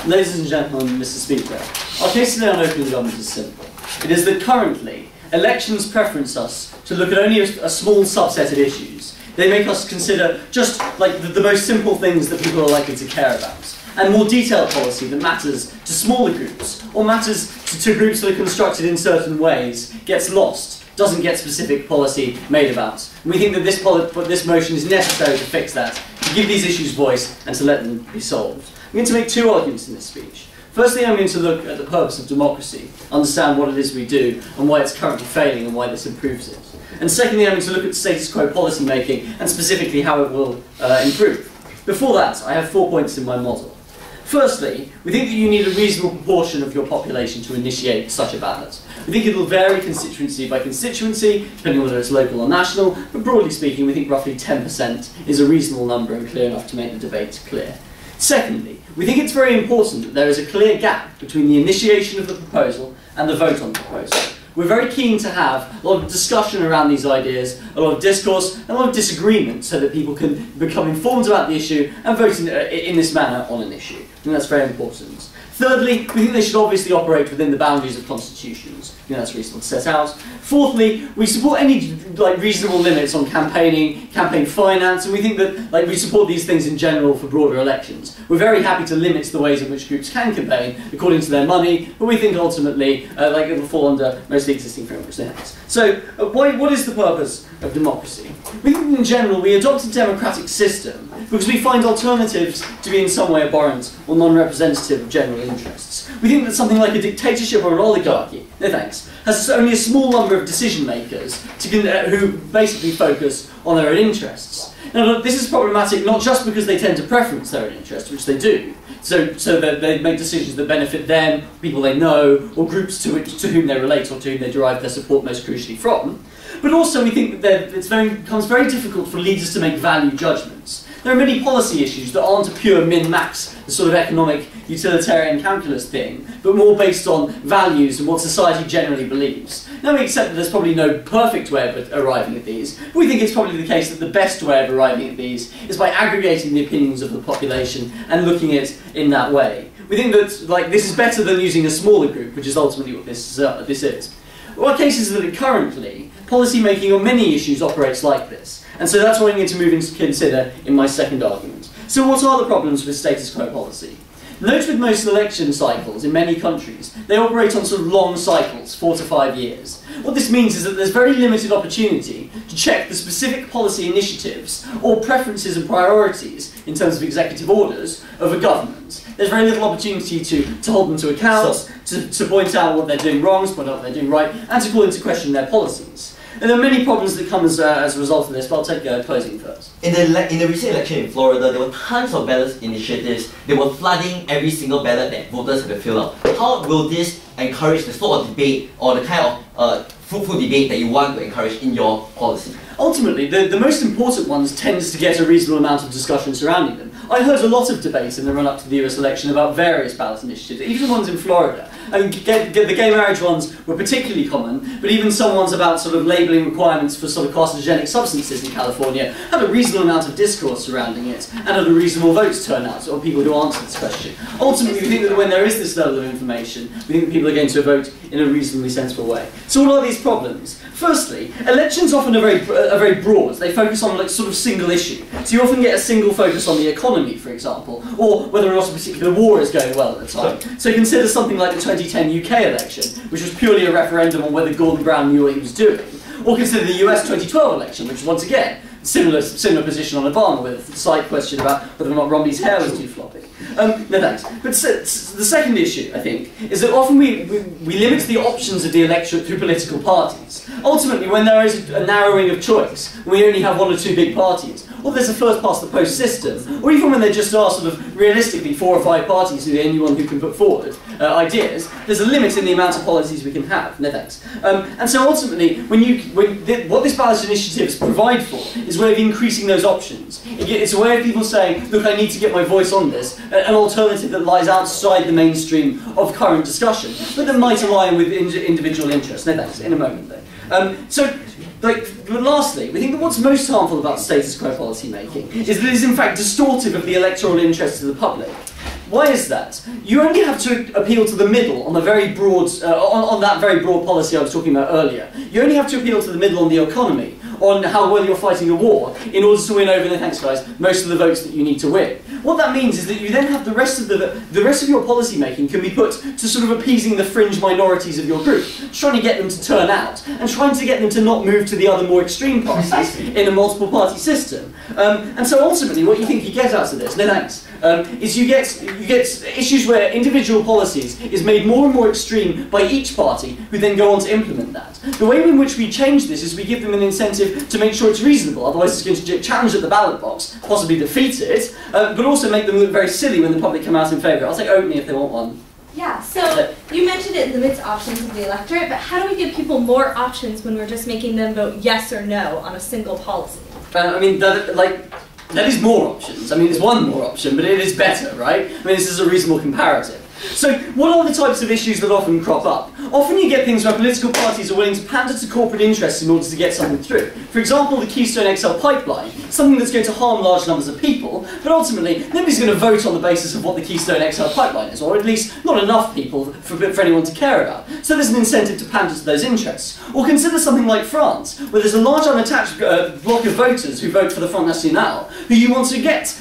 Ladies and gentlemen, Mr. Speaker, our case today on opening government is simple. It is that currently, elections preference us to look at only a small subset of issues. They make us consider just like the most simple things that people are likely to care about. And more detailed policy that matters to smaller groups, or matters to groups that are constructed in certain ways, gets lost, doesn't get specific policy made about. And we think that this motion is necessary to fix that, to give these issues voice and to let them be solved. I'm going to make two arguments in this speech. Firstly, I'm going to look at the purpose of democracy, understand what it is we do and why it's currently failing and why this improves it. And secondly, I'm going to look at status quo policy making and specifically how it will improve. Before that, I have 4 points in my model. Firstly, we think that you need a reasonable proportion of your population to initiate such a ballot. We think it will vary constituency by constituency, depending on whether it's local or national, but broadly speaking, we think roughly 10% is a reasonable number and clear enough to make the debate clear. Secondly, we think it's very important that there is a clear gap between the initiation of the proposal and the vote on the proposal. We're very keen to have a lot of discussion around these ideas, a lot of discourse, and a lot of disagreement so that people can become informed about the issue and vote in this manner on an issue. And that's very important. Thirdly, we think they should obviously operate within the boundaries of constitutions. I think that's reasonable to set out. Fourthly, we support any reasonable limits on campaigning, campaign finance, and we think that we support these things in general for broader elections. We're very happy to limit the ways in which groups can campaign according to their money, but we think ultimately it will fall under most of the existing frameworks they have. So, what is the purpose of democracy? We think in general we adopt a democratic system because we find alternatives to be in some way abhorrent or non-representative of general interests. We think that something like a dictatorship or an oligarchy, no thanks, has only a small number of decision makers who basically focus on their own interests. Now, this is problematic not just because they tend to preference their own interests, which they do, so that they make decisions that benefit them, people they know, or groups to whom they relate or to whom they derive their support most crucially from, but also we think that it becomes very difficult for leaders to make value judgments. There are many policy issues that aren't a pure min-max, the sort of economic utilitarian calculus thing, but more based on values and what society generally believes. Now we accept that there's probably no perfect way of arriving at these, but we think it's probably the case that the best way of arriving at these is by aggregating the opinions of the population and looking at it in that way. We think that this is better than using a smaller group, which is ultimately what this is. Our case is that currently, policy making on many issues operates like this. And so that's what I need to move into consider in my second argument. So what are the problems with status quo policy? Note with most election cycles in many countries, they operate on sort of long cycles, 4 to 5 years. What this means is that there's very limited opportunity to check the specific policy initiatives or preferences and priorities in terms of executive orders of a government. There's very little opportunity to hold them to account, to point out what they're doing wrong, to point out what they're doing right, and to call into question their policies. And there are many problems that come as a result of this, but I'll take closing first. In the recent election in Florida, there were tons of ballot initiatives. They were flooding every single ballot that voters had to fill out. How will this encourage the sort of debate or the kind of fruitful debate that you want to encourage in your policy? Ultimately, the most important ones tends to get a reasonable amount of discussion surrounding them. I heard a lot of debate in the run-up to the US election about various ballot initiatives, even ones in Florida. I mean, the gay marriage ones were particularly common, but even some ones about sort of labelling requirements for sort of carcinogenic substances in California had a reasonable amount of discourse surrounding it, and had a reasonable votes turnout of people who answered this question. Ultimately, we think that when there is this level of information, we think that people are going to vote in a reasonably sensible way. So what are these problems? Firstly, elections often are very broad. They focus on sort of single issue. So you often get a single focus on the economy, for example, or whether or not a particular war is going well at the time. So consider something like the 2010 UK election, which was purely a referendum on whether Gordon Brown knew what he was doing. Or consider the US 2012 election, which once again, similar position on Obama, with a slight question about whether or not Romney's hair was too floppy. No thanks. But the second issue, I think, is that often we limit the options of the electorate through political parties. Ultimately, when there is a narrowing of choice, when we only have 1 or 2 big parties, or there's a first-past-the-post system, or even when there just are sort of realistically 4 or 5 parties who are the only one who can put forward ideas, there's a limit in the amount of policies we can have. No thanks. And so ultimately, what this ballot initiatives provide for is a way of increasing those options. It's a way of people saying, look, I need to get my voice on this, an alternative that lies outside the mainstream of current discussion, but that might align with individual interests. No thanks. In a moment, though. But lastly, we think that what's most harmful about status quo policy making is that it is in fact distortive of the electoral interests of the public. Why is that? You only have to appeal to the middle on the very broad, on that very broad policy I was talking about earlier. You only have to appeal to the middle on the economy, on how well you're fighting the war, in order to win over, thanks guys, most of the votes that you need to win. What that means is that you then have the rest of your policy making can be put to sort of appeasing the fringe minorities of your group, trying to get them to turn out, and trying to get them to not move to the other more extreme parties in a multiple party system. And so ultimately what you think you get out of this, no thanks, is you get issues where individual policies is made more and more extreme by each party, who then go on to implement that. The way in which we change this is we give them an incentive to make sure it's reasonable, otherwise it's going to get challenged at the ballot box, possibly defeat it, but also make them look very silly when the public come out in favour. I'll take Oatmeal if they want one. Yeah, so you mentioned it limits options of the electorate, but how do we give people more options when we're just making them vote yes or no on a single policy? I mean, that is more options. I mean, it's one more option, but it is better, right? I mean, this is a reasonable comparative. So, what are the types of issues that often crop up? Often you get things where political parties are willing to pander to corporate interests in order to get something through. For example, the Keystone XL pipeline, something that's going to harm large numbers of people, but ultimately nobody's going to vote on the basis of what the Keystone XL pipeline is, or at least not enough people for anyone to care about. So there's an incentive to pander to those interests. Or consider something like France, where there's a large unattached block of voters who vote for the Front National, who you want to get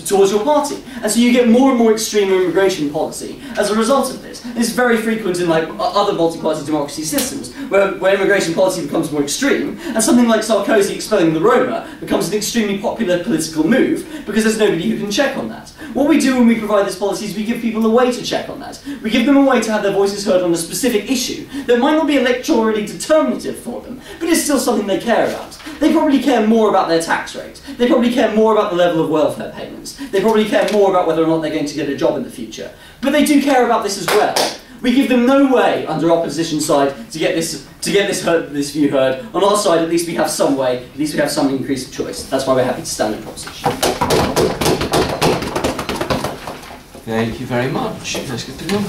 towards your party. And so you get more and more extreme immigration policy as a result of this. And it's very frequent in other multi-party democracy systems, where immigration policy becomes more extreme, and something like Sarkozy expelling the Roma becomes an extremely popular political move, because there's nobody who can check on that. What we do when we provide this policy is we give people a way to check on that. We give them a way to have their voices heard on a specific issue that might not be electorally determinative for them, but is still something they care about. They probably care more about their tax rate. They probably care more about the level of welfare payments. They probably care more about whether or not they're going to get a job in the future. But they do care about this as well. We give them no way, under our opposition side, to get this view heard. On our side, at least we have some way, at least we have some increase of choice. That's why we're happy to stand in proposition. Thank you very much. That's good to go.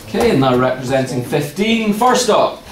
Okay, and now representing 15, first up.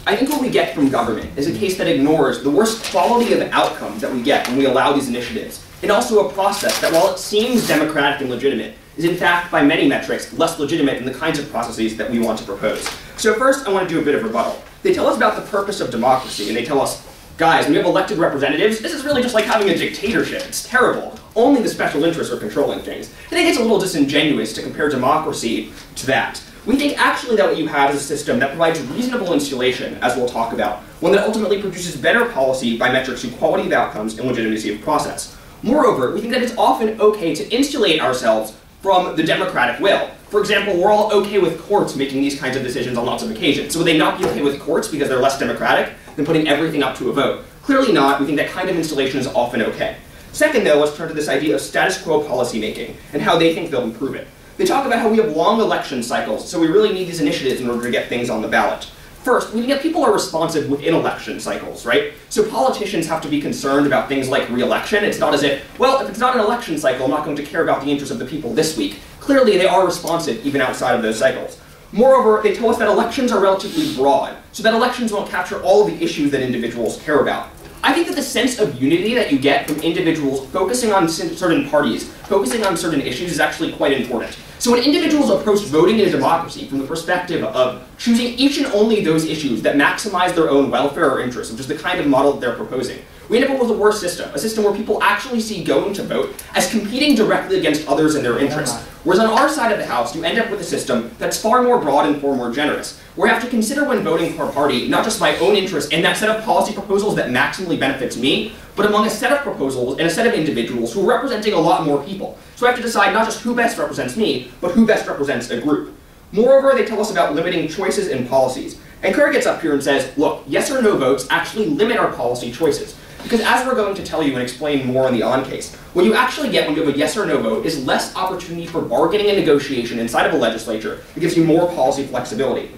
I think what we get from government is a case that ignores the worst quality of outcomes that we get when we allow these initiatives, and also a process that, while it seems democratic and legitimate, is in fact, by many metrics, less legitimate than the kinds of processes that we want to propose. So first, I want to do a bit of rebuttal. They tell us about the purpose of democracy, and they tell us, guys, when you have elected representatives, this is really just like having a dictatorship. It's terrible. Only the special interests are controlling things. I think it's a little disingenuous to compare democracy to that. We think actually that what you have is a system that provides reasonable insulation, as we'll talk about, one that ultimately produces better policy by metrics of quality of outcomes and legitimacy of process. Moreover, we think that it's often okay to insulate ourselves from the democratic will. For example, we're all okay with courts making these kinds of decisions on lots of occasions. So would they not be okay with courts because they're less democratic than putting everything up to a vote? Clearly not. We think that kind of insulation is often okay. Second, though, let's turn to this idea of status quo policymaking and how they think they'll improve it. They talk about how we have long election cycles, so we really need these initiatives in order to get things on the ballot. First, we think that people are responsive within election cycles, right? So politicians have to be concerned about things like re-election. It's not as if, well, if it's not an election cycle, I'm not going to care about the interests of the people this week. Clearly, they are responsive even outside of those cycles. Moreover, they tell us that elections are relatively broad, so that elections won't capture all of the issues that individuals care about. I think that the sense of unity that you get from individuals focusing on certain parties, focusing on certain issues, is actually quite important. So when individuals approach voting in a democracy from the perspective of choosing each and only those issues that maximize their own welfare or interests, which is the kind of model that they're proposing, we end up with a worse system, a system where people actually see going to vote as competing directly against others in their interests. Whereas on our side of the house, you end up with a system that's far more broad and far more generous, where I have to consider when voting for a party not just my own interest and that set of policy proposals that maximally benefits me, but among a set of proposals and a set of individuals who are representing a lot more people. So I have to decide not just who best represents me, but who best represents a group. Moreover, they tell us about limiting choices in policies. And Kerr gets up here and says, look, yes or no votes actually limit our policy choices. Because as we're going to tell you and explain more in the on case, what you actually get when you have a yes or no vote is less opportunity for bargaining and negotiation inside of a legislature that gives you more policy flexibility.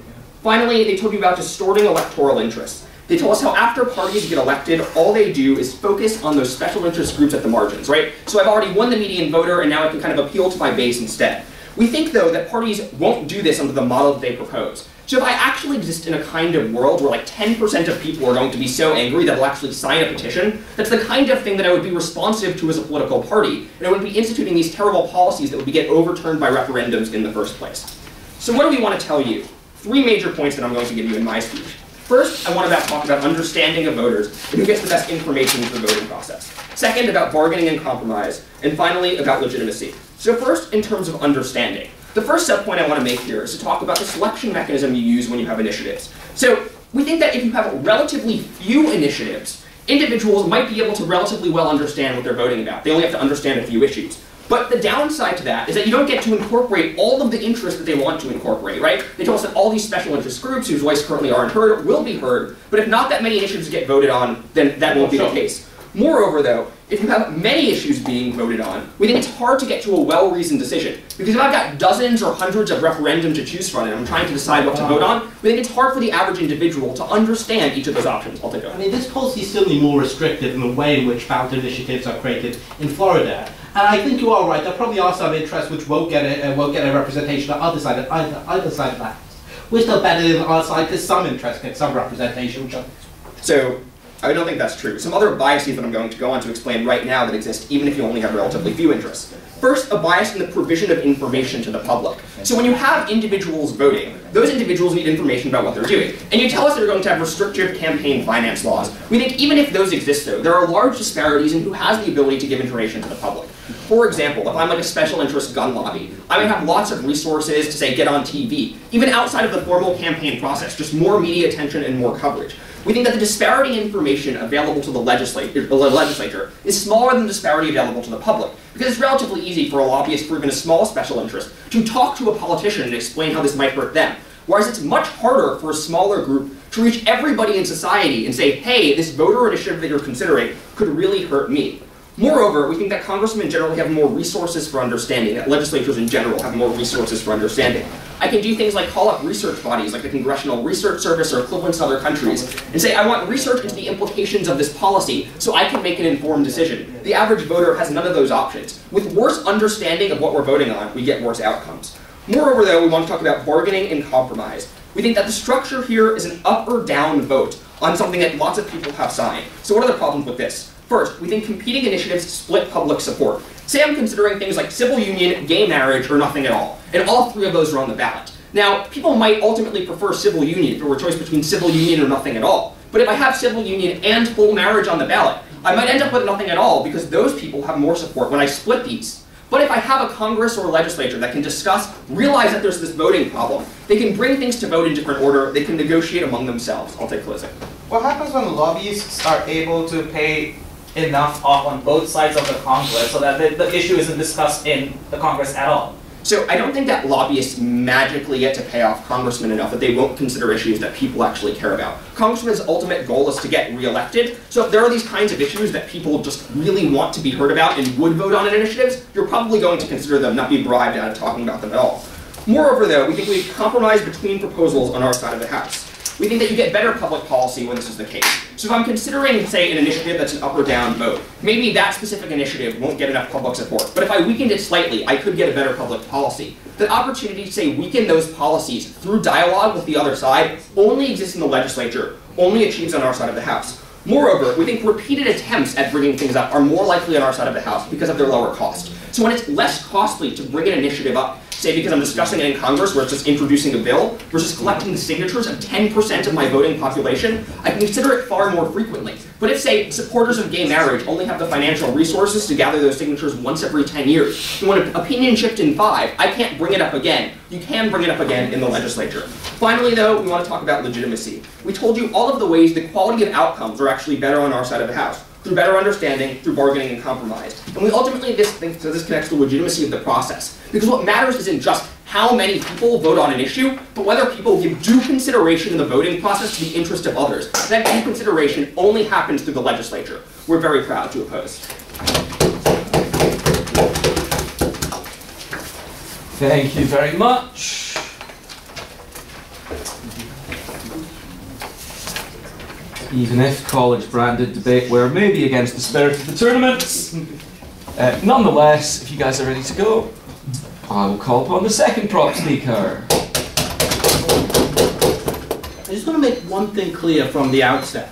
Finally, they told you about distorting electoral interests. They told us how after parties get elected, all they do is focus on those special interest groups at the margins, right? So I've already won the median voter, and now I can kind of appeal to my base instead. We think, though, that parties won't do this under the model that they propose. So if I actually exist in a kind of world where like 10% of people are going to be so angry that they'll actually sign a petition, that's the kind of thing that I would be responsive to as a political party, and I wouldn't be instituting these terrible policies that would get overturned by referendums in the first place. So what do we want to tell you? 3 major points that I'm going to give you in my speech. First, I want to talk about understanding of voters and who gets the best information for the voting process. Second, about bargaining and compromise. And finally, about legitimacy. So first, in terms of understanding. The first sub-point I want to make here is to talk about the selection mechanism you use when you have initiatives. So we think that if you have relatively few initiatives, individuals might be able to relatively well understand what they're voting about. They only have to understand a few issues. But the downside to that is that you don't get to incorporate all of the interests that they want to incorporate, right? They told us that all these special interest groups whose voice currently aren't heard will be heard, but if not that many initiatives get voted on, then that won't be the case. Moreover, though, if you have many issues being voted on, we think it's hard to get to a well-reasoned decision. Because if I've got dozens or hundreds of referendums to choose from and I'm trying to decide what to vote on, we think it's hard for the average individual to understand each of those options. I'll take it. I mean, this policy is certainly more restrictive in the way in which ballot initiatives are created in Florida. And I think you are right. There probably are some interests which won't get a representation on either side of the house. We're still better than our side because some interests get some representation. So I don't think that's true. Some other biases that I'm going to go on to explain right now that exist even if you only have relatively few interests. First, a bias in the provision of information to the public. So when you have individuals voting, those individuals need information about what they're doing. And you tell us they're going to have restrictive campaign finance laws. We think even if those exist, though, there are large disparities in who has the ability to give information to the public. For example, if I'm like a special interest gun lobby, I may have lots of resources to, say, get on TV, even outside of the formal campaign process, just more media attention and more coverage. We think that the disparity in information available to the legislature is smaller than the disparity available to the public, because it's relatively easy for a lobbyist for even a small special interest to talk to a politician and explain how this might hurt them. Whereas it's much harder for a smaller group to reach everybody in society and say, hey, this voter initiative that you're considering could really hurt me. Moreover, we think that congressmen generally have more resources for understanding, that legislatures in general have more resources for understanding. I can do things like call up research bodies like the Congressional Research Service or equivalents in other countries and say, I want research into the implications of this policy so I can make an informed decision. The average voter has none of those options. With worse understanding of what we're voting on, we get worse outcomes. Moreover, though, we want to talk about bargaining and compromise. We think that the structure here is an up or down vote on something that lots of people have signed. So what are the problems with this? First, we think competing initiatives split public support. Say I'm considering things like civil union, gay marriage, or nothing at all, and all 3 of those are on the ballot. Now, people might ultimately prefer civil union if there were a choice between civil union or nothing at all. But if I have civil union and full marriage on the ballot, I might end up with nothing at all because those people have more support when I split these. But if I have a Congress or a legislature that can discuss, realize that there's this voting problem, they can bring things to vote in different order, they can negotiate among themselves. I'll take closing. What happens when lobbyists are able to pay enough off on both sides of the Congress so that the issue isn't discussed in the Congress at all? So I don't think that lobbyists magically get to pay off congressmen enough that they won't consider issues that people actually care about. Congressmen's ultimate goal is to get reelected, so if there are these kinds of issues that people just really want to be heard about and would vote on in initiatives, you're probably going to consider them, not be bribed out of talking about them at all. Moreover, though, we think we compromise between proposals on our side of the House. We think that you get better public policy when this is the case. So if I'm considering, say, an initiative that's an up or down vote, maybe that specific initiative won't get enough public support. But if I weakened it slightly, I could get a better public policy. The opportunity to, say, weaken those policies through dialogue with the other side only exists in the legislature, only achieves on our side of the House. Moreover, we think repeated attempts at bringing things up are more likely on our side of the House because of their lower cost. So when it's less costly to bring an initiative up, say because I'm discussing it in Congress where it's just introducing a bill, versus collecting the signatures of 10% of my voting population, I can consider it far more frequently. But if, say, supporters of gay marriage only have the financial resources to gather those signatures once every 10 years, and when an opinion shift in 5, I can't bring it up again. You can bring it up again in the legislature. Finally, though, we want to talk about legitimacy. We told you all of the ways the quality of outcomes are actually better on our side of the House, through better understanding, through bargaining and compromise. And we ultimately think so this connects to legitimacy of the process. Because what matters isn't just how many people vote on an issue, but whether people give due consideration in the voting process to the interest of others. That due consideration only happens through the legislature. We're very proud to oppose. Thank you very much. even if college-branded debate were maybe against the spirit of the tournaments. Nonetheless, if you guys are ready to go, I will call upon the second prop speaker. I just want to make one thing clear from the outset.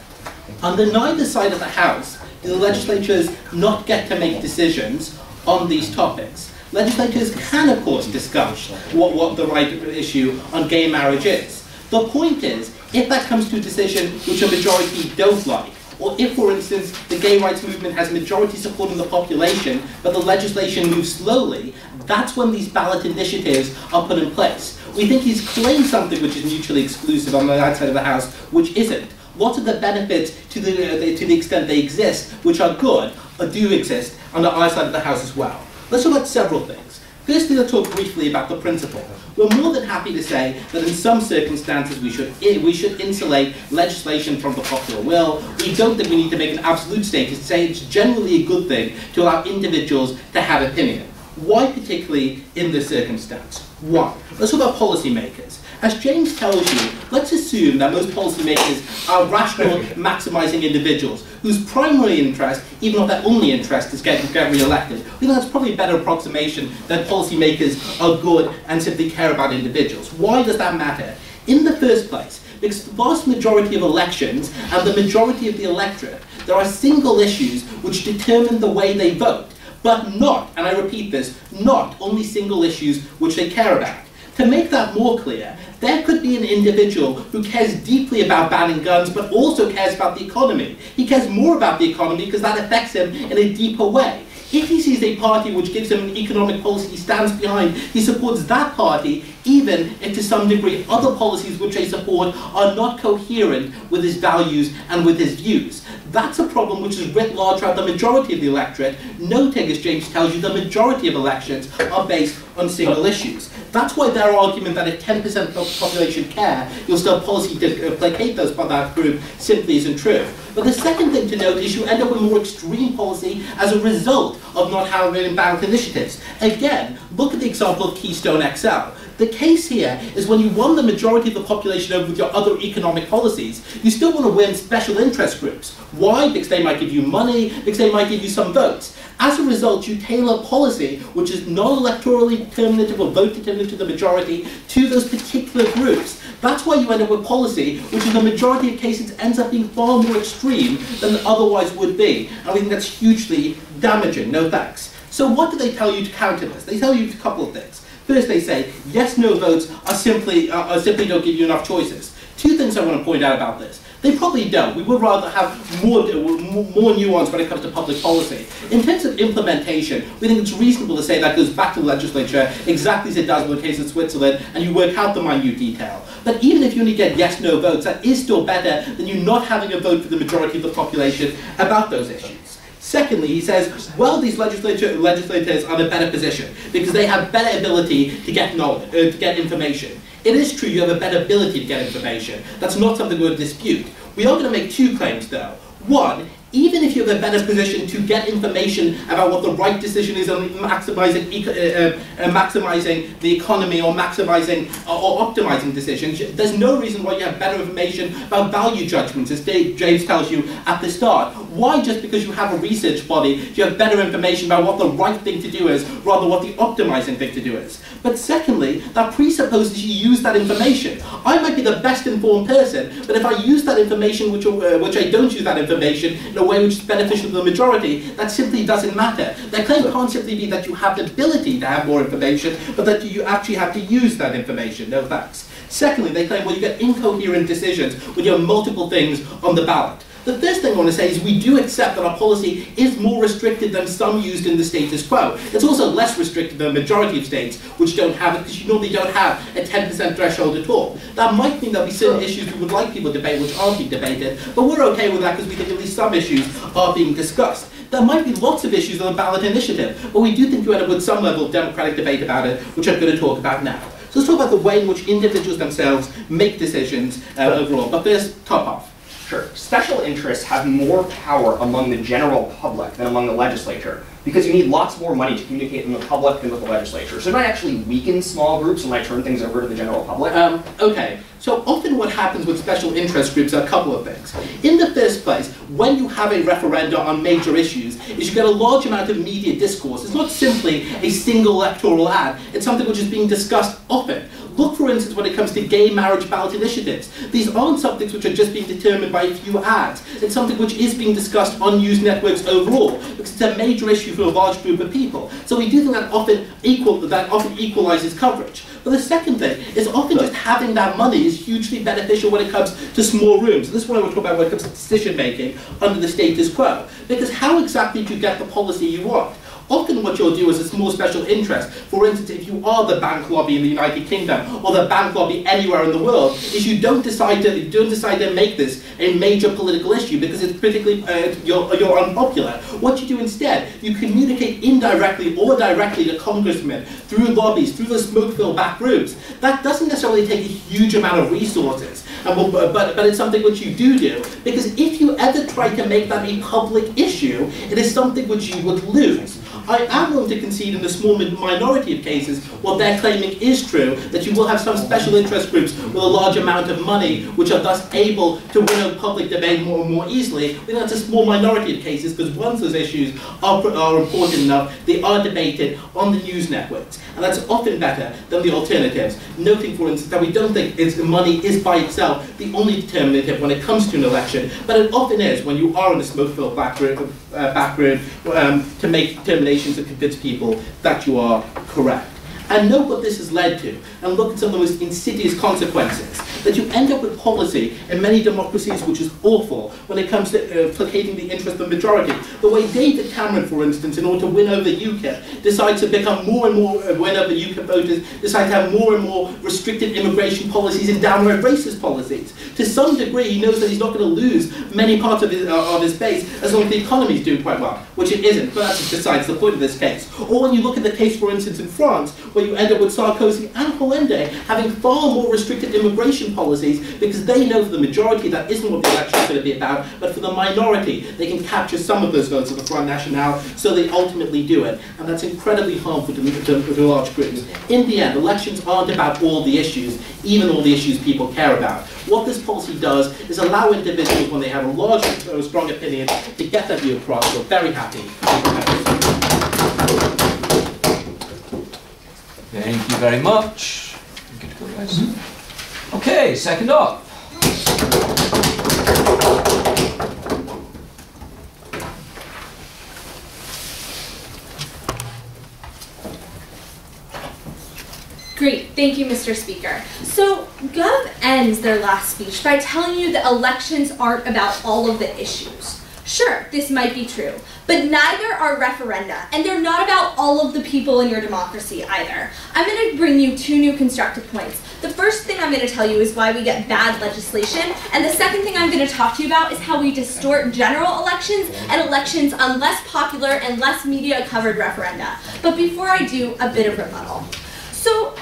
On neither side of the House do the legislatures not get to make decisions on these topics. Legislators can, of course, discuss what the right issue on gay marriage is. The point is, if that comes to a decision which a majority don't like, or if, for instance, the gay rights movement has majority support in the population, but the legislation moves slowly, that's when these ballot initiatives are put in place. We think he's claimed something which is mutually exclusive on the outside of the House, which isn't. What are the benefits to the extent they exist, which are good, or do exist, on the other side of the House as well? Let's talk about several things. Firstly, let's talk briefly about the principle. We're more than happy to say that in some circumstances we should insulate legislation from the popular will. We don't think we need to make an absolute statement to say it's generally a good thing to allow individuals to have opinion. Why particularly in this circumstance? One, let's talk about policymakers. As James tells you, let's assume that most policymakers are rational, maximising individuals whose primary interest, even if their only interest, is get re-elected. We think that's probably a better approximation that policymakers are good and simply care about individuals. Why does that matter? In the first place, because the vast majority of elections and the majority of the electorate, there are single issues which determine the way they vote, but not, and I repeat this, not only single issues which they care about. To make that more clear, there could be an individual who cares deeply about banning guns, but also cares about the economy. He cares more about the economy because that affects him in a deeper way. If he sees a party which gives him an economic policy he stands behind, he supports that party, even if to some degree other policies which they support are not coherent with his values and with his views. That's a problem which is writ large throughout the majority of the electorate, noting, as James tells you, the majority of elections are based on single issues. That's why their argument that if 10% of the population care, you'll still have policy to placate those by that group simply isn't true. But the second thing to note is you end up with more extreme policy as a result of not having ballot initiatives. Again, look at the example of Keystone XL. The case here is when you won the majority of the population over with your other economic policies, you still want to win special interest groups. Why? Because they might give you money, because they might give you some votes. As a result, you tailor policy which is non-electorally determinative or vote determinative to the majority to those particular groups. That's why you end up with policy which in the majority of cases ends up being far more extreme than it otherwise would be. And we think that's hugely damaging. No thanks. So what do they tell you to counter this? They tell you a couple of things. First, they say yes/no votes are simply don't give you enough choices. Two things I want to point out about this. They probably don't. We would rather have more nuance when it comes to public policy. In terms of implementation, we think it's reasonable to say that goes back to the legislature exactly as it does in the case of Switzerland, and you work out the minute detail. But even if you only get yes/no votes, that is still better than you not having a vote for the majority of the population about those issues. Secondly, he says, well, these legislators are in a better position because they have better ability to get knowledge, to get information. It is true you have a better ability to get information. That's not something we would dispute. We are going to make two claims, though. One, even if you have a better position to get information about what the right decision is on maximizing the economy or maximizing or optimizing decisions, there's no reason why you have better information about value judgments, as James tells you at the start. Why, just because you have a research body, do you have better information about what the right thing to do is, rather what the optimizing thing to do is? But secondly, that presupposes you use that information. I might be the best informed person, but if I use that information which I don't use that information in a way which is beneficial to the majority, that simply doesn't matter. Their claim can't simply be that you have the ability to have more information, but that you actually have to use that information. No thanks. Secondly, they claim, well, you get incoherent decisions when you have multiple things on the ballot. The first thing I want to say is we do accept that our policy is more restricted than some used in the status quo. It's also less restricted than the majority of states which don't have it, because you normally don't have a 10% threshold at all. That might mean there'll be certain issues we would like people to debate which aren't being debated, but we're okay with that because we think at least some issues are being discussed. There might be lots of issues on the ballot initiative, but we do think you end up with some level of democratic debate about it, which I'm going to talk about now. So let's talk about the way in which individuals themselves make decisions overall. But first, top off. Sure. Special interests have more power among the general public than among the legislature. because you need lots more money to communicate in the public than with the legislature. So it might actually weaken small groups and might turn things over to the general public. Okay, so often what happens with special interest groups are a couple of things. In the first place, when you have a referenda on major issues, is you get a large amount of media discourse. It's not simply a single electoral ad, it's something which is being discussed often. Look, for instance, when it comes to gay marriage ballot initiatives. These aren't subjects which are just being determined by a few ads. It's something which is being discussed on news networks overall, because it's a major issue for a large group of people. So we do think that often equalizes coverage. But the second thing is often just having that money is hugely beneficial when it comes to small rooms. And this is what I want to talk about when it comes to decision making under the status quo. Because how exactly do you get the policy you want? Often what you'll do is a small special interest. For instance, if you are the bank lobby in the United Kingdom or the bank lobby anywhere in the world, is you don't decide to make this a major political issue because it's politically you're unpopular. What you do instead, you communicate indirectly or directly to congressmen through lobbies, through the smoke-filled back rooms. That doesn't necessarily take a huge amount of resources, but it's something which you do because if you ever try to make that a public issue, it is something which you would lose. I am willing to concede in the small minority of cases what they're claiming is true, that you will have some special interest groups with a large amount of money which are thus able to win a public debate more and more easily. I think that's a small minority of cases because once those issues are important enough, they are debated on the news networks. And that's often better than the alternatives. Noting, for instance, that we don't think money is by itself the only determinative when it comes to an election, but it often is when you are in a smoke-filled back room to make determinations and convince people that you are correct. And note what this has led to, and look at some of the most insidious consequences. That you end up with policy in many democracies which is awful when it comes to placating the interest of the majority. The way David Cameron, for instance, in order to win over UKIP, decides to become more and more, win over UKIP voters, decides to have more and more restricted immigration policies and downright racist policies. To some degree, he knows that he's not going to lose many parts of his base as long as the economy is doing quite well, which it isn't, but that's besides the point of this case. Or when you look at the case, for instance, in France, where you end up with Sarkozy and Hollande having far more restricted immigration policies because they know for the majority that isn't what the election is going to be about, but for the minority they can capture some of those votes at the Front National, so they ultimately do it. And that's incredibly harmful to large groups. In the end, elections aren't about all the issues, even all the issues people care about. What this policy does is allow individuals, when they have a large or strong opinion, to get that view across. We're very happy. Thank you very much. Good to go, guys. Okay, second up. Great, thank you, Mr. Speaker. So, Gov ends their last speech by telling you that elections aren't about all of the issues. Sure, this might be true, but neither are referenda, and they're not about all of the people in your democracy either. I'm going to bring you two new constructive points. The first thing I'm going to tell you is why we get bad legislation, and the second thing I'm going to talk to you about is how we distort general elections and elections on less popular and less media-covered referenda. But before I do, a bit of rebuttal. So,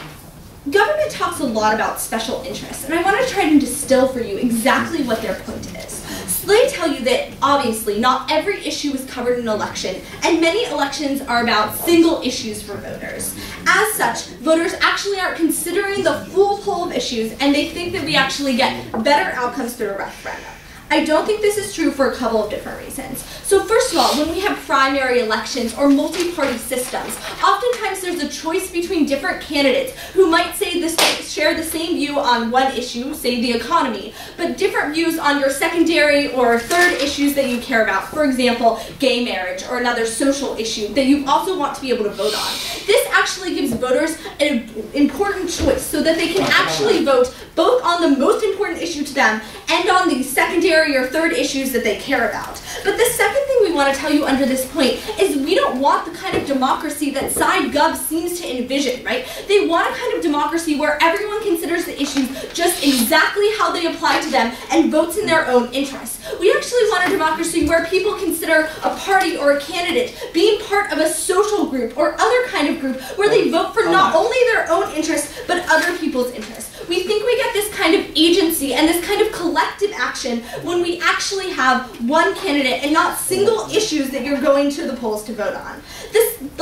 government talks a lot about special interests, and I want to try to distill for you exactly what their point is. So they tell you that, obviously, not every issue is covered in an election, and many elections are about single issues for voters. As such, voters actually aren't considering the full pool of issues, and they think that we actually get better outcomes through a referendum. I don't think this is true for a couple of different reasons. So first of all, when we have primary elections or multi-party systems, oftentimes there's a choice between different candidates who might share the same view on one issue, say the economy, but different views on your secondary or third issues that you care about. For example, gay marriage or another social issue that you also want to be able to vote on. This actually gives voters an important choice so that they can actually vote both on the most important issue to them and on the secondary or third issues that they care about. But the second thing we want to tell you under this point is we don't want the kind of democracy that Side Gov seems to envision, right? They want a kind of democracy where everyone considers the issues just exactly how they apply to them and votes in their own interests. We actually want a democracy where people consider a party or a candidate being part of a social group or other kind of group where they vote for not only their own interests but other people's interests. We think we get this kind of agency and this kind of collective action when we actually have one candidate and not single issues that you're going to the polls to vote on.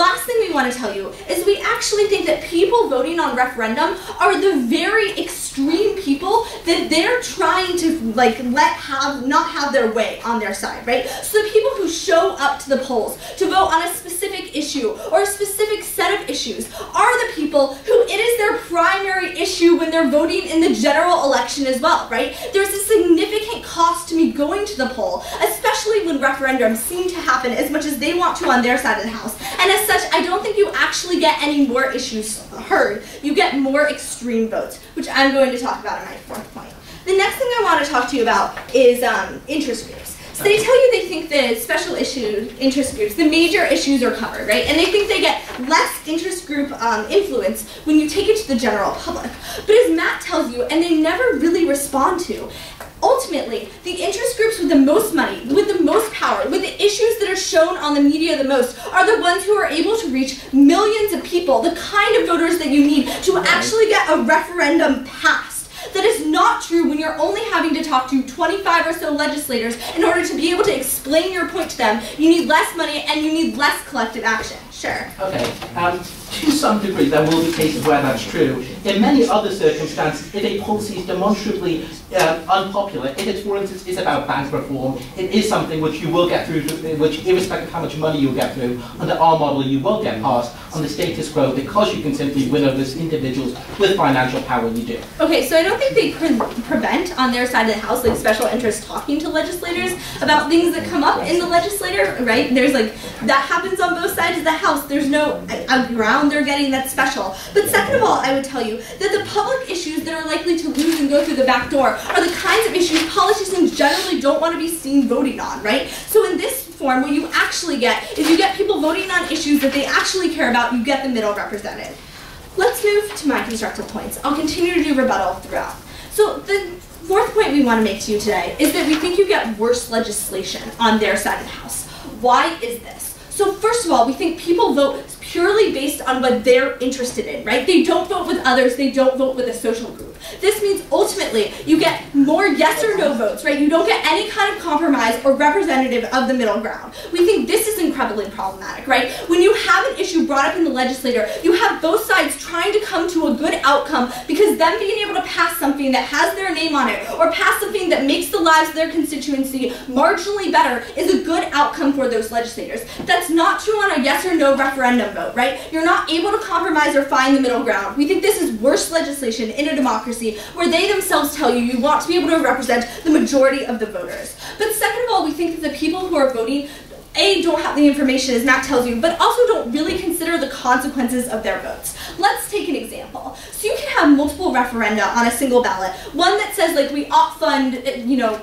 Last thing we want to tell you is we actually think that people voting on referendum are the very extreme people that they're trying to not have their way on their side, right? So the people who show up to the polls to vote on a specific issue or a specific set of issues are the people who it is their primary issue when they're voting in the general election as well, right? There's a significant cost to me going to the poll, especially when referendums seem to happen as much as they want to on their side of the house. And as such, I don't think you actually get any more issues heard. You get more extreme votes, which I'm going to talk about in my fourth point. The next thing I want to talk to you about is interest groups. So they tell you they think the special issue interest groups, the major issues are covered, right? And they think they get less interest group influence when you take it to the general public. But as Matt tells you, and they never really respond to, ultimately, the interest groups with the most money, with the most power, with the issues that are shown on the media the most, are the ones who are able to reach millions of people, the kind of voters that you need to actually get a referendum passed. That is not true when you're only having to talk to 25 or so legislators in order to be able to explain your point to them. You need less money and you need less collective action. Sure. Okay. To some degree, there will be cases where that's true. In many other circumstances, if a policy is demonstrably unpopular, if it, for instance, is about bank reform, it is something which you will get through, which, irrespective of how much money you'll get through, under our model, you will get passed on the status quo because you can simply win over individuals with financial power. You do. Okay, so I don't think they prevent on their side of the house, like special interests talking to legislators about things that come up in the legislature, right? There's that happens on both sides of the house. There's no ground they're getting that's special. But second of all, I would tell you that the public issues that are likely to lose and go through the back door are the kinds of issues politicians generally don't want to be seen voting on, right? So in this form, what you actually get is you get people voting on issues that they actually care about, you get the middle represented. Let's move to my constructive points. I'll continue to do rebuttal throughout. So the fourth point we want to make to you today is that we think you get worse legislation on their side of the house. Why is this? So first of all, we think people vote purely based on what they're interested in, right? They don't vote with others, they don't vote with a social group. This means ultimately you get more yes or no votes, right? You don't get any kind of compromise or representative of the middle ground. We think this is incredibly problematic, right? When you have an issue brought up in the legislature, you have both sides trying to come to a good outcome because them being able to pass something that has their name on it or pass something that makes the lives of their constituency marginally better is a good outcome for those legislators. That's not true on a yes or no referendum vote, right? You're not able to compromise or find the middle ground. We think this is worse legislation in a democracy where they themselves tell you you want to be able to represent the majority of the voters. But second of all, we think that the people who are voting don't have the information, as Matt tells you, but also don't really consider the consequences of their votes. Let's take an example. So you can have multiple referenda on a single ballot. One that says, we ought fund,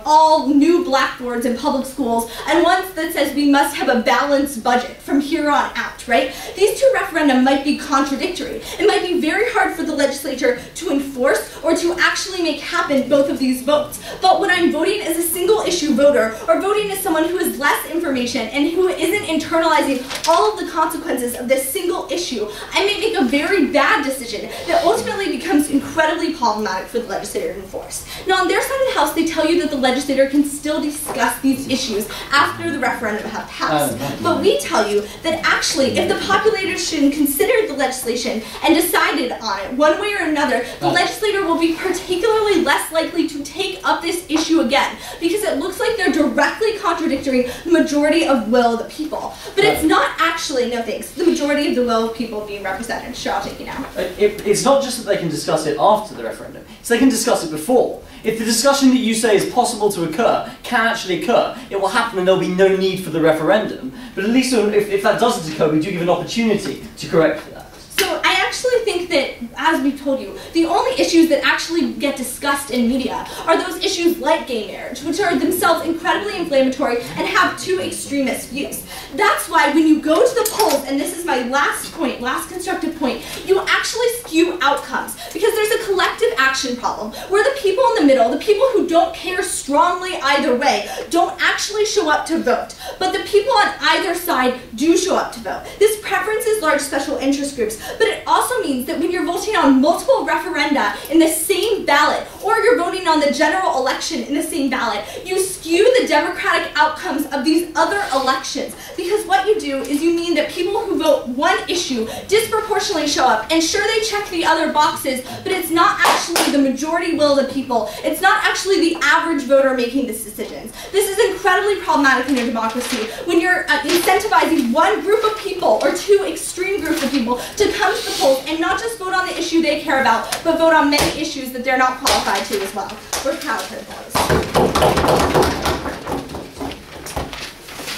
all new blackboards in public schools, and one that says we must have a balanced budget from here on out, right? These two referenda might be contradictory. It might be very hard for the legislature to enforce or to actually make happen both of these votes. But when I'm voting as a single issue voter or voting as someone who has less information and who isn't internalizing all of the consequences of this single issue, I may make a very bad decision that ultimately becomes incredibly problematic for the legislator to enforce. Now, on their side of the house, they tell you that the legislator can still discuss these issues after the referendum have passed. But we tell you that actually, if the population considered the legislation and decided on it one way or another, the legislator will be particularly less likely to take up this issue again because it looks like they're directly contradicting the majority of will of the people. But it's not actually, no thanks, the majority of the will of people being represented. Sure, I'll take you now. It's not just that they can discuss it after the referendum, it's they can discuss it before. If the discussion that you say is possible to occur can actually occur, it will happen and there'll be no need for the referendum. But at least if that doesn't occur, we do give an opportunity to correct that. So I actually think that, as we've told you, the only issues that actually get discussed in media are those issues like gay marriage, which are themselves incredibly inflammatory and have two extremist views. That's why when you go to the polls, and this is my last point, last constructive point, you actually skew outcomes because there's a collective action problem where the people in the middle, the people who don't care strongly either way, don't actually show up to vote. But the people on either side do show up to vote. This preferences large special interest groups, but it also means that when you're voting on multiple referenda in the same ballot, or you're voting on the general election in the same ballot, you skew the democratic outcomes of these other elections. Because what you do is you mean that people who vote one issue disproportionately show up, and sure, they check the other boxes, but it's not actually the majority will of the people. It's not actually the average voter making these decisions. This is incredibly problematic in a democracy when you're incentivizing one group of people or two extreme groups of people to come to the polls and not just vote on the issue they care about, but vote on many issues that they're not qualified to as well. We're proud of those.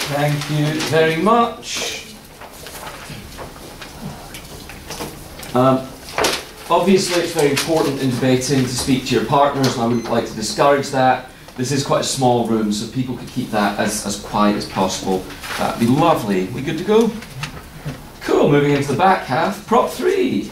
Thank you very much. Obviously, it's very important in debating to speak to your partners, and I wouldn't like to discourage that. This is quite a small room, so people could keep that as quiet as possible. That'd be lovely. We good to go? Cool, moving into the back half. Prop 3.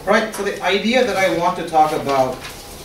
Right, so the idea that I want to talk about,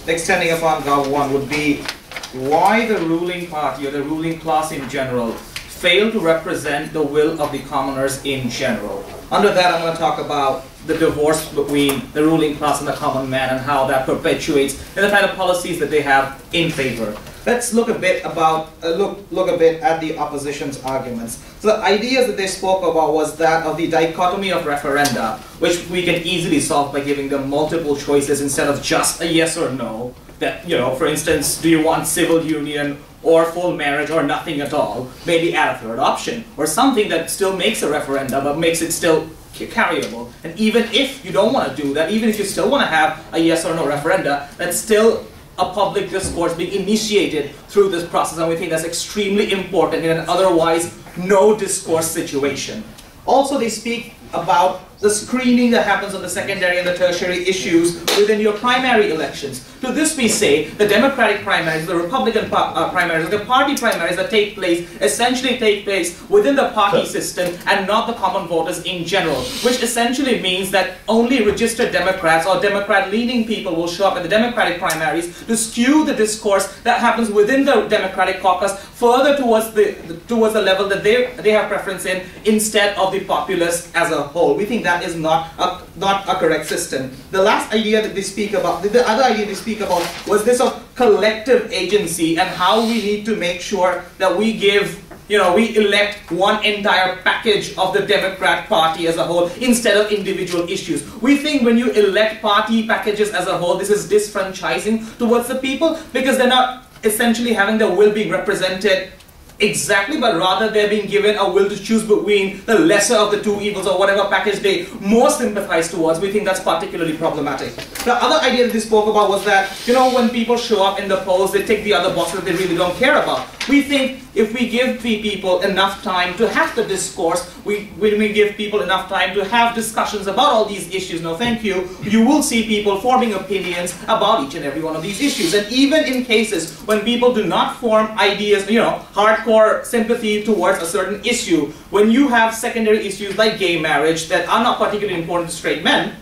extending upon Gov 1, would be why the ruling party or the ruling class in general fail to represent the will of the commoners in general. Under that, I'm going to talk about the divorce between the ruling class and the common man and how that perpetuates and the kind of policies that they have in favor. Let's look a bit about look a bit at the opposition's arguments. So the ideas that they spoke about was that of the dichotomy of referenda, which we can easily solve by giving them multiple choices instead of just a yes or no. That, you know, for instance, do you want civil union or full marriage or nothing at all? Maybe add a third option, or something that still makes a referenda but makes it still carryable. And even if you don't want to do that, even if you still want to have a yes or no referenda, that's still a public discourse being initiated through this process, and we think that's extremely important in an otherwise no discourse situation. Also, they speak about the screening that happens on the secondary and the tertiary issues within your primary elections. To this we say the Democratic primaries, the Republican primaries, the party primaries that essentially take place within the party system and not the common voters in general, which essentially means that only registered Democrats or Democrat-leaning people will show up at the Democratic primaries to skew the discourse that happens within the Democratic caucus further towards the level that they have preference in, instead of the populace as a whole. We think that is not a correct system. The last idea that they speak about, the other idea they speak about, was this of collective agency and how we need to make sure that we give, you know, we elect one entire package of the Democrat Party as a whole instead of individual issues. We think when you elect party packages as a whole, this is disfranchising towards the people, because they're not essentially having their will being represented exactly, but rather they're being given a will to choose between the lesser of the two evils or whatever package they more sympathize towards. We think that's particularly problematic. The other idea that they spoke about was that, you know, when people show up in the polls, they take the other box that they really don't care about. We think if we give the people enough time to have the discourse, when we give people enough time to have discussions about all these issues, no thank you, you will see people forming opinions about each and every one of these issues. And even in cases when people do not form ideas, you know, hardcore sympathy towards a certain issue, when you have secondary issues like gay marriage that are not particularly important to straight men,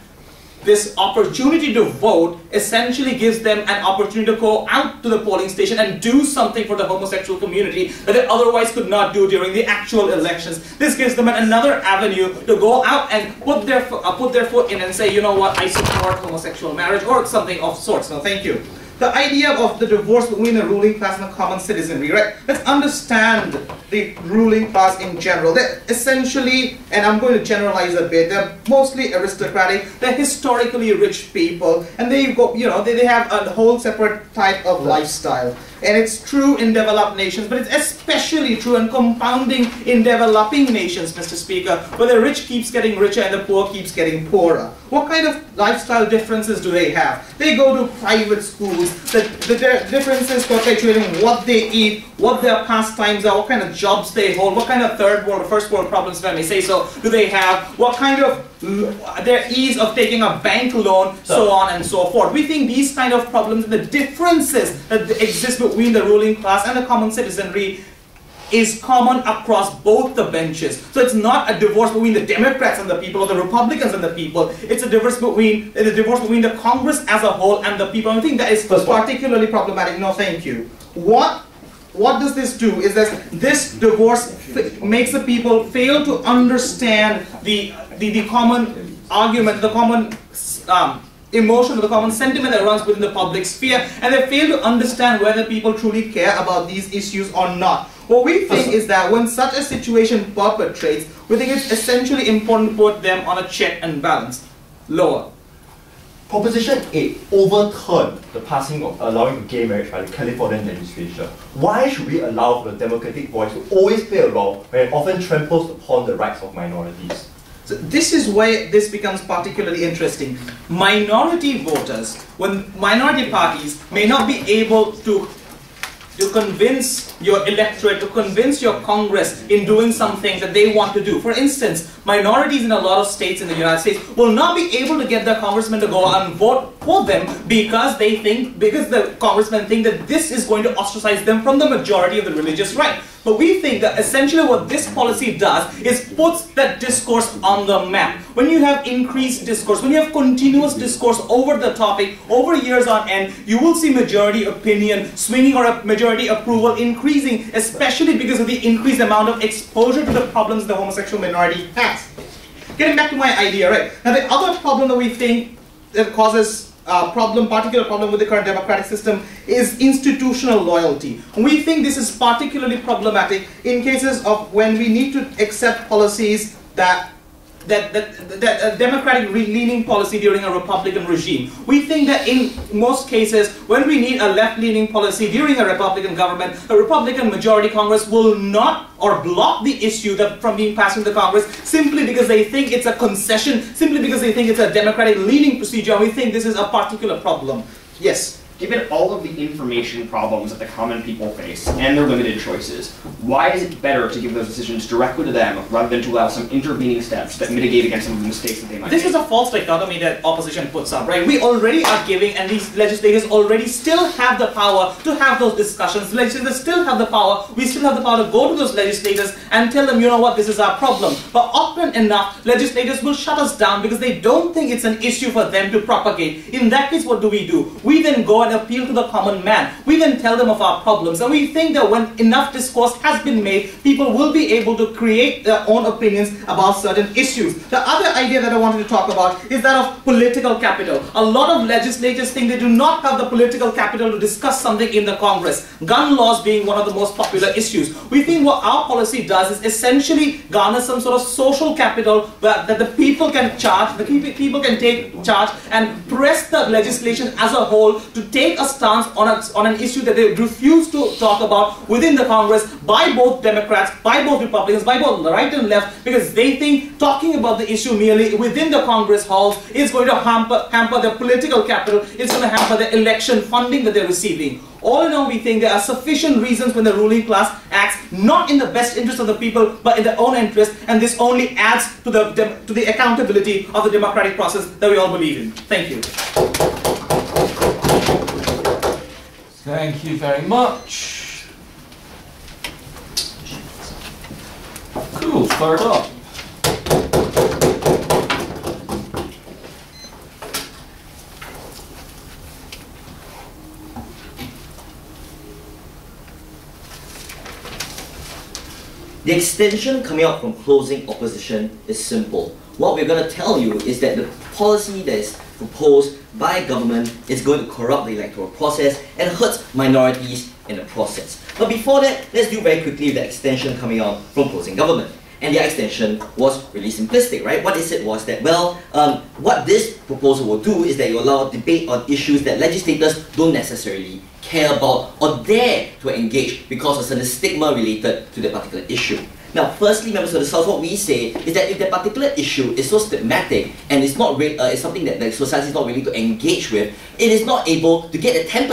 this opportunity to vote essentially gives them an opportunity to go out to the polling station and do something for the homosexual community that they otherwise could not do during the actual elections. This gives them another avenue to go out and put their foot in and say, you know what, I support homosexual marriage or something of sorts. No, thank you. The idea of the divorce between the ruling class and the common citizenry, right? Let's understand the ruling class in general. They're essentially, and I'm going to generalize a bit, they're mostly aristocratic, they're historically rich people, and they have a whole separate type of lifestyle. And it's true in developed nations, but it's especially true and compounding in developing nations, Mr. Speaker, where the rich keeps getting richer and the poor keeps getting poorer. What kind of lifestyle differences do they have? They go to private schools, issues, the differences perpetuating what they eat, what their pastimes are, what kind of jobs they hold, what kind of third world or first world problems, if I may say so, do they have, what kind of their ease of taking a bank loan, so on and so forth. We think these kind of problems and the differences that exist between the ruling class and the common citizenry is common across both the benches. So it's not a divorce between the Democrats and the people or the Republicans and the people. It's a divorce between the Congress as a whole and the people. And I think that is particularly problematic. No, thank you. What does this do is that this divorce makes the people fail to understand the common argument, the common emotion, the common sentiment that runs within the public sphere, and they fail to understand whether people truly care about these issues or not. What we think is that when such a situation perpetrates, we think it's essentially important to put them on a check and balance. Lower. Proposition 8 overturned the passing of allowing gay marriage by the Californian legislature. Why should we allow for the democratic voice to always play a role when it often tramples upon the rights of minorities? So this is where this becomes particularly interesting. Minority voters, when minority parties may not be able to convince your electorate, to convince your Congress in doing something that they want to do. For instance, minorities in a lot of states in the United States will not be able to get their congressmen to go and vote for them because the congressmen think that this is going to ostracize them from the majority of the religious right. But we think that essentially what this policy does is puts that discourse on the map. When you have increased discourse, when you have continuous discourse over the topic, over years on end, you will see majority opinion swinging or a majority approval increasing, especially because of the increased amount of exposure to the problems the homosexual minority has. Getting back to my idea, right? Now the other problem that we think that causes particular problem with the current democratic system is institutional loyalty. We think this is particularly problematic in cases of when we need to accept policies that a democratic leaning policy during a Republican regime. We think that in most cases, when we need a left-leaning policy during a Republican government, a Republican majority Congress will not or block the issue from being passed in the Congress simply because they think it's a concession, simply because they think it's a democratic leaning procedure, and we think this is a particular problem. Yes? Given all of the information problems that the common people face and their limited choices, why is it better to give those decisions directly to them rather than to allow some intervening steps that mitigate against some of the mistakes that they might make? This is a false dichotomy that opposition puts up, right? We already are giving, and these legislators already still have the power to have those discussions. Legislators still have the power, we still have the power to go to those legislators and tell them, you know what, this is our problem. But often enough, legislators will shut us down because they don't think it's an issue for them to propagate. In that case, what do? We then go and appeal to the common man. We then tell them of our problems, and we think that when enough discourse has been made, people will be able to create their own opinions about certain issues. The other idea that I wanted to talk about is that of political capital. A lot of legislators think they do not have the political capital to discuss something in the Congress. Gun laws being one of the most popular issues. We think what our policy does is essentially garner some sort of social capital that the people can charge, the people can take charge and press the legislation as a whole to take a stance on an issue that they refuse to talk about within the Congress by both Democrats, by both Republicans, by both the right and left, because they think talking about the issue merely within the Congress halls is going to hamper their political capital, it's going to hamper the election funding that they're receiving. All in all, we think there are sufficient reasons when the ruling class acts not in the best interest of the people, but in their own interest, and this only adds to the accountability of the democratic process that we all believe in. Thank you. Thank you very much. Cool, third up. The extension coming out from closing opposition is simple. What we're going to tell you is that the policy that is proposed by government is going to corrupt the electoral process and hurt minorities in the process. But before that, let's do very quickly the extension coming out from closing government. And the extension was really simplistic, right? What it said was that, well, what this proposal will do is that you allow debate on issues that legislators don't necessarily care about or dare to engage because of certain stigma related to that particular issue. Now, firstly, members of the House, what we say is that if that particular issue is so stigmatic and it's not it's something that the society is not willing to engage with, it is not able to get the 10%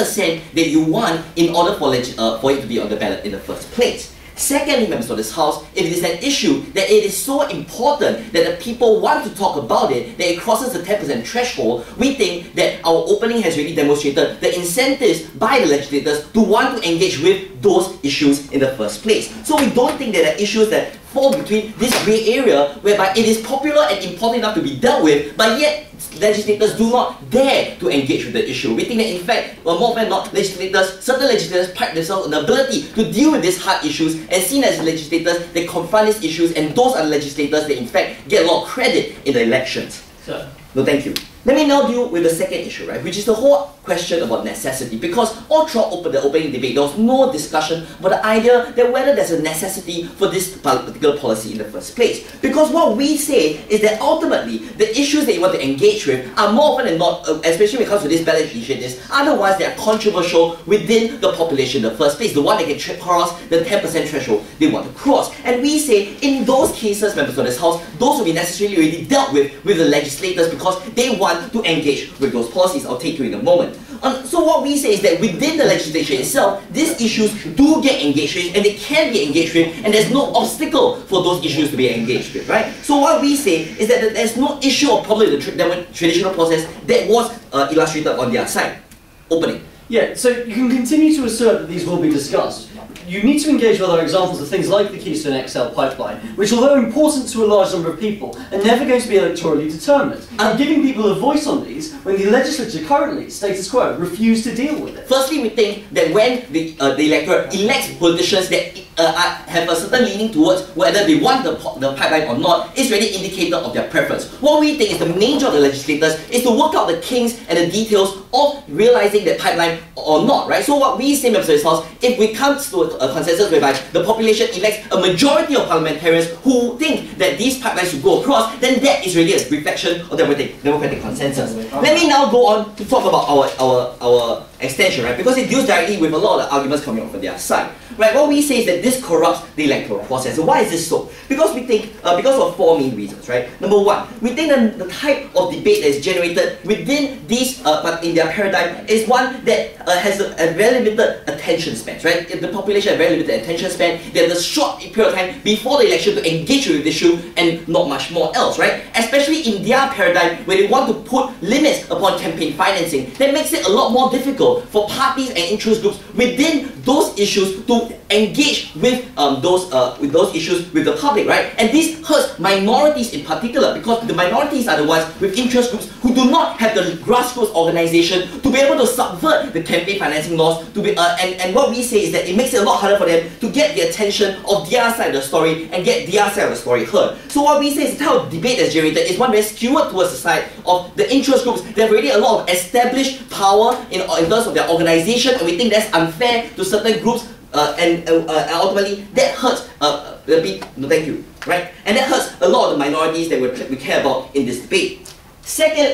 that you want in order for it to be on the ballot in the first place. Secondly, members of this House, if it is an issue that it is so important that the people want to talk about it, that it crosses the 10% threshold, we think that our opening has really demonstrated the incentives by the legislators to want to engage with those issues in the first place. So we don't think that there are issues that fall between this grey area whereby it is popular and important enough to be dealt with, but yet legislators do not dare to engage with the issue. We think that in fact, more often than not, certain legislators pride themselves on the ability to deal with these hard issues, and seen as legislators, they confront these issues, and those are the legislators that in fact get a lot of credit in the elections. Sir. No, thank you. Let me now deal with the second issue, right, which is the whole question about necessity. Because all throughout the opening debate, there was no discussion about the idea that whether there's a necessity for this particular policy in the first place. Because what we say is that ultimately, the issues that you want to engage with are more often than not, especially when it comes to these ballot initiatives, are the ones that are controversial within the population in the first place, the one that can cross the 10% threshold they want to cross. And we say, in those cases, members of this House, those will be necessarily already dealt with the legislators because they want to engage with those policies. I'll take you in a moment. So what we say is that within the legislation itself, these issues do get engaged with, and they can be engaged with, and there's no obstacle for those issues to be engaged with, right? So what we say is that there's no issue or problem with the traditional process that was illustrated on their side. Opening. Yeah, so you can continue to assert that these will be discussed. You need to engage with other examples of things like the Keystone XL pipeline, which, although important to a large number of people, are never going to be electorally determined. And giving people a voice on these when the legislature currently, status quo, refuse to deal with it. Firstly, we think that when the electorate elects politicians that have a certain leaning towards whether they want the pipeline or not, is really indicator of their preference. What we think is the main job of the legislators is to work out the kinks and the details of realizing that pipeline or not, right? So what we say, members of this House, if we come to a consensus whereby the population elects a majority of parliamentarians who think that these pipelines should go across, then that is really a reflection of democratic consensus. Let me now go on to talk about our extension, right? Because it deals directly with a lot of the arguments coming from their side. Right, what we say is that this corrupts the electoral process. So why is this so? Because we think, because of four main reasons, right? Number one, we think that the type of debate that is generated within these, but in their paradigm, is one that has a very limited attention span, right? If the population has very limited attention span, they have a short period of time before the election to engage with the issue and not much more else, right? Especially in their paradigm, where they want to put limits upon campaign financing, that makes it a lot more difficult for parties and interest groups within those issues to engage with those issues with the public, right? And this hurts minorities in particular, because the minorities are the ones with interest groups who do not have the grassroots organization to be able to subvert the campaign financing laws. And what we say is that it makes it a lot harder for them to get the attention of their side of the story and get their side of the story heard. So what we say is the type of debate that's generated is one very skewed towards the side of the interest groups. They have already a lot of established power in terms of their organization, and we think that's unfair to certain groups. And ultimately, that hurts thank you, right? And that hurts a lot of the minorities that we care about in this debate. Secondly,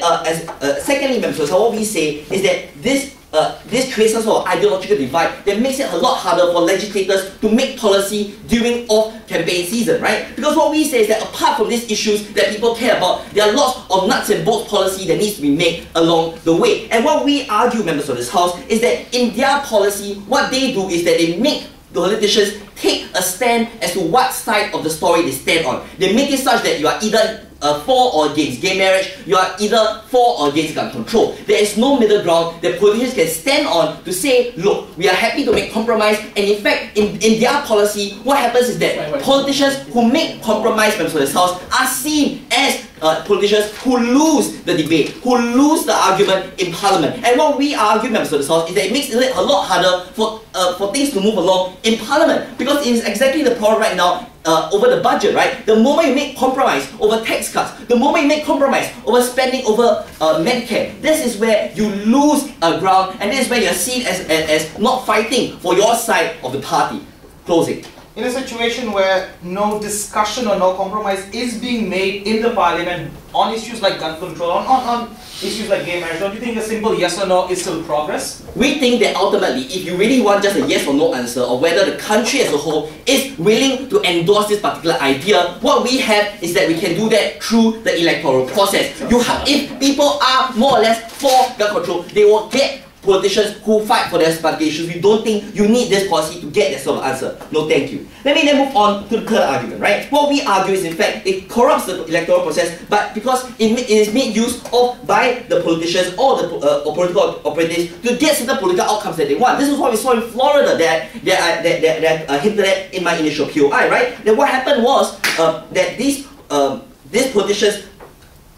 members, what we say is that this creates a sort of ideological divide that makes it a lot harder for legislators to make policy during off-campaign season, right? Because what we say is that apart from these issues that people care about, there are lots of nuts and bolts policy that needs to be made along the way. And what we argue, members of this House, is that in their policy, what they do is that they make the politicians take a stand as to what side of the story they stand on. They make it such that you are either for or against gay marriage, you are either for or against gun control. There is no middle ground that politicians can stand on to say, look, we are happy to make compromise, and in fact, in their policy, what happens is that politicians who make compromise, members of this House, are seen as politicians who lose the debate, who lose the argument in Parliament. And what we argue, members of this House, is that it makes it a lot harder for things to move along in Parliament, because it is exactly the problem right now over the budget, right? The moment you make compromise over tax cuts, the moment you make compromise over spending over Medicare, this is where you lose ground, and this is where you're seen as not fighting for your side of the party. Closing. in a situation where no discussion or no compromise is being made in the parliament on issues like gun control, on issues like gay marriage, don't you think a simple yes or no is still progress? We think that ultimately, if you really want just a yes or no answer, or whether the country as a whole is willing to endorse this particular idea, what we have is that we can do that through the electoral process. If people are more or less for gun control, they will get politicians who fight for their particular issues. We don't think you need this policy to get that sort of answer. No, thank you. Let me then move on to the third argument, right? What we argue is, in fact, it corrupts the electoral process, but because it is made use of by the politicians or the political operatives to get certain political outcomes that they want. This is what we saw in Florida that I hinted at in my initial POI, right? Then what happened was that these politicians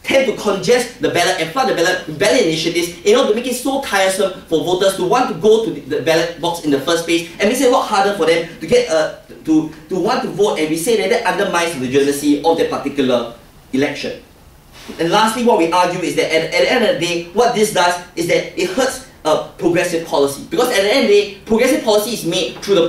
tend to congest the ballot and flood the ballot with ballot initiatives in order to make it so tiresome for voters to want to go to the ballot box in the first place, and makes it a lot harder for them to get to want to vote, and we say that undermines the legitimacy of that particular election. And lastly, what we argue is that at the end of the day, what this does is that it hurts progressive policy, because at the end of the day, progressive policy is made through the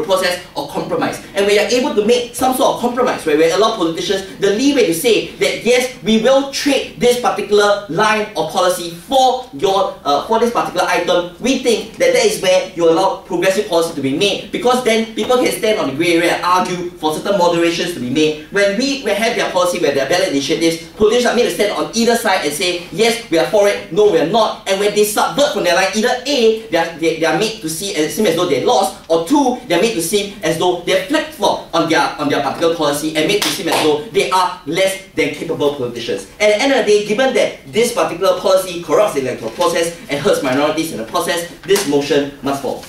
process of compromise, and we are able to make some sort of compromise where we allow politicians the leeway to say that yes, we will trade this particular line of policy for this particular item. We think that is where you allow progressive policy to be made, because then people can stand on the grey area and argue for certain moderations to be made. When we have their policy where there are ballot initiatives, politicians are made to stand on either side and say yes, we are for it, no, we are not, and when they subvert from their line, either A, they are made to seem as though they lost, or two, they are made to seem as though they flip-flop on their particular policy and made to seem as though they are less than capable politicians. And at the end of the day, given that this particular policy corrupts the electoral process and hurts minorities in the process, this motion must fall.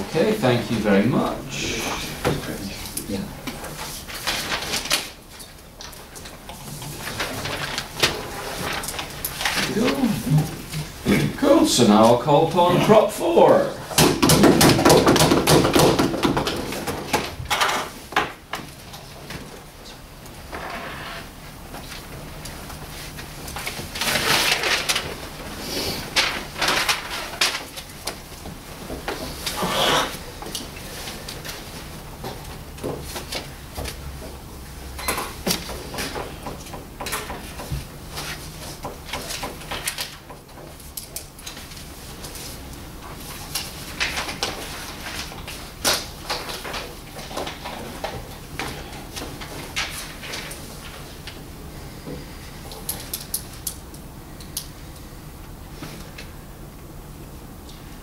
Okay, thank you very much. Cool, so now I'll call upon Prop 4.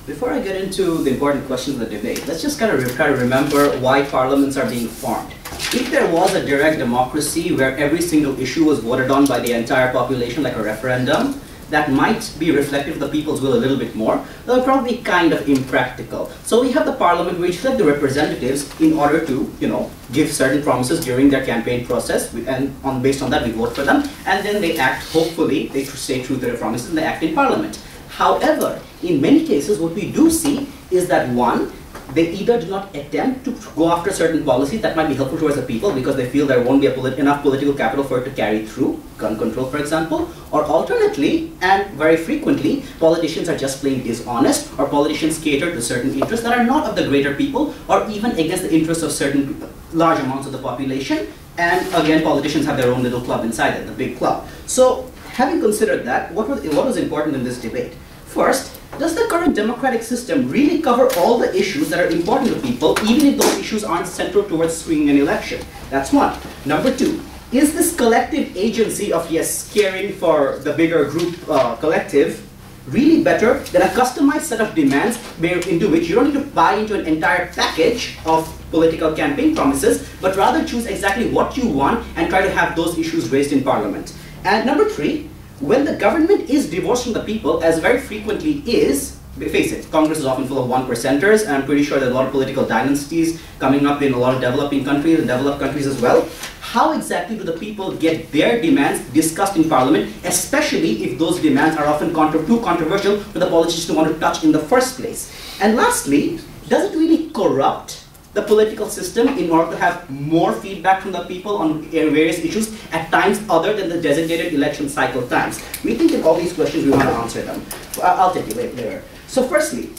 Before I get into the important questions of the debate, let's just kind of try to remember why parliaments are being formed. If there was a direct democracy where every single issue was voted on by the entire population, like a referendum, that might be reflective of the people's will a little bit more, that would probably be kind of impractical. So we have the parliament which elect the representatives in order to, give certain promises during their campaign process, and based on that we vote for them, and then they act, hopefully, they stay true to their promises and they act in parliament. However, in many cases what we do see is that one, they either do not attempt to go after certain policies that might be helpful towards the people because they feel there won't be enough political capital for it to carry through, gun control for example, or alternately, and very frequently, politicians are just plain dishonest, or politicians cater to certain interests that are not of the greater people, or even against the interests of certain large amounts of the population, and again, politicians have their own little club inside it, the big club. So, having considered that, what was important in this debate? First, does the current democratic system really cover all the issues that are important to people, even if those issues aren't central towards swinging an election? That's one. Number two, is this collective agency of, yes, caring for the bigger group collective really better than a customized set of demands into which you don't need to buy into an entire package of political campaign promises, but rather choose exactly what you want and try to have those issues raised in parliament? And number three, when the government is divorced from the people, as very frequently is, face it, Congress is often full of one-percenters, and I'm pretty sure there are a lot of political dynasties coming up in a lot of developing countries and developed countries as well. How exactly do the people get their demands discussed in parliament, especially if those demands are often too controversial for the politicians to want to touch in the first place? And lastly, does it really corrupt the political system in order to have more feedback from the people on various issues at times other than the designated election cycle times? We think in all these questions we want to answer them. I'll take you later. So firstly,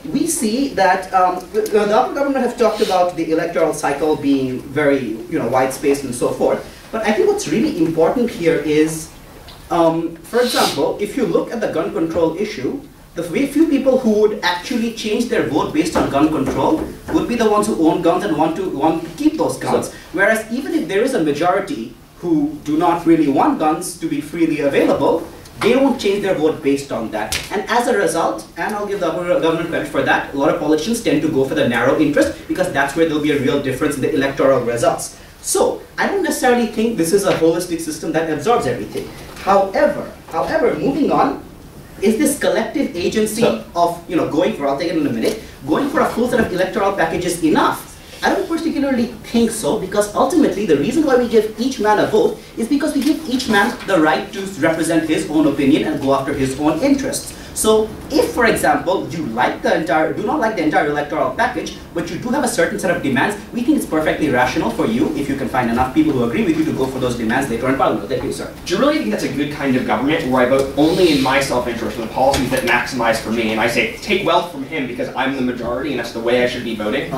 we see that the upper government have talked about the electoral cycle being very wide-spaced and so forth. But I think what's really important here is, for example, if you look at the gun control issue, the very few people who would actually change their vote based on gun control would be the ones who own guns and want to keep those guns. Whereas even if there is a majority who do not really want guns to be freely available, they won't change their vote based on that. And as a result, and I'll give the government credit for that, a lot of politicians tend to go for the narrow interest because that's where there'll be a real difference in the electoral results. So I don't necessarily think this is a holistic system that absorbs everything. However, moving on, is this collective agency of going for, I'll take it in a minute, going for a full set of electoral packages enough? I don't particularly think so, because ultimately the reason why we give each man a vote is because we give each man the right to represent his own opinion and go after his own interests. So if, for example, you do not like the entire electoral package, but you do have a certain set of demands, we think it's perfectly rational for you, if you can find enough people who agree with you, to go for those demands later in Parliament. Thank you, sir. Do you really think that's a good kind of government, where I vote only in my self-interest for the policies that maximize for me, and I say, take wealth from him because I'm the majority and that's the way I should be voting?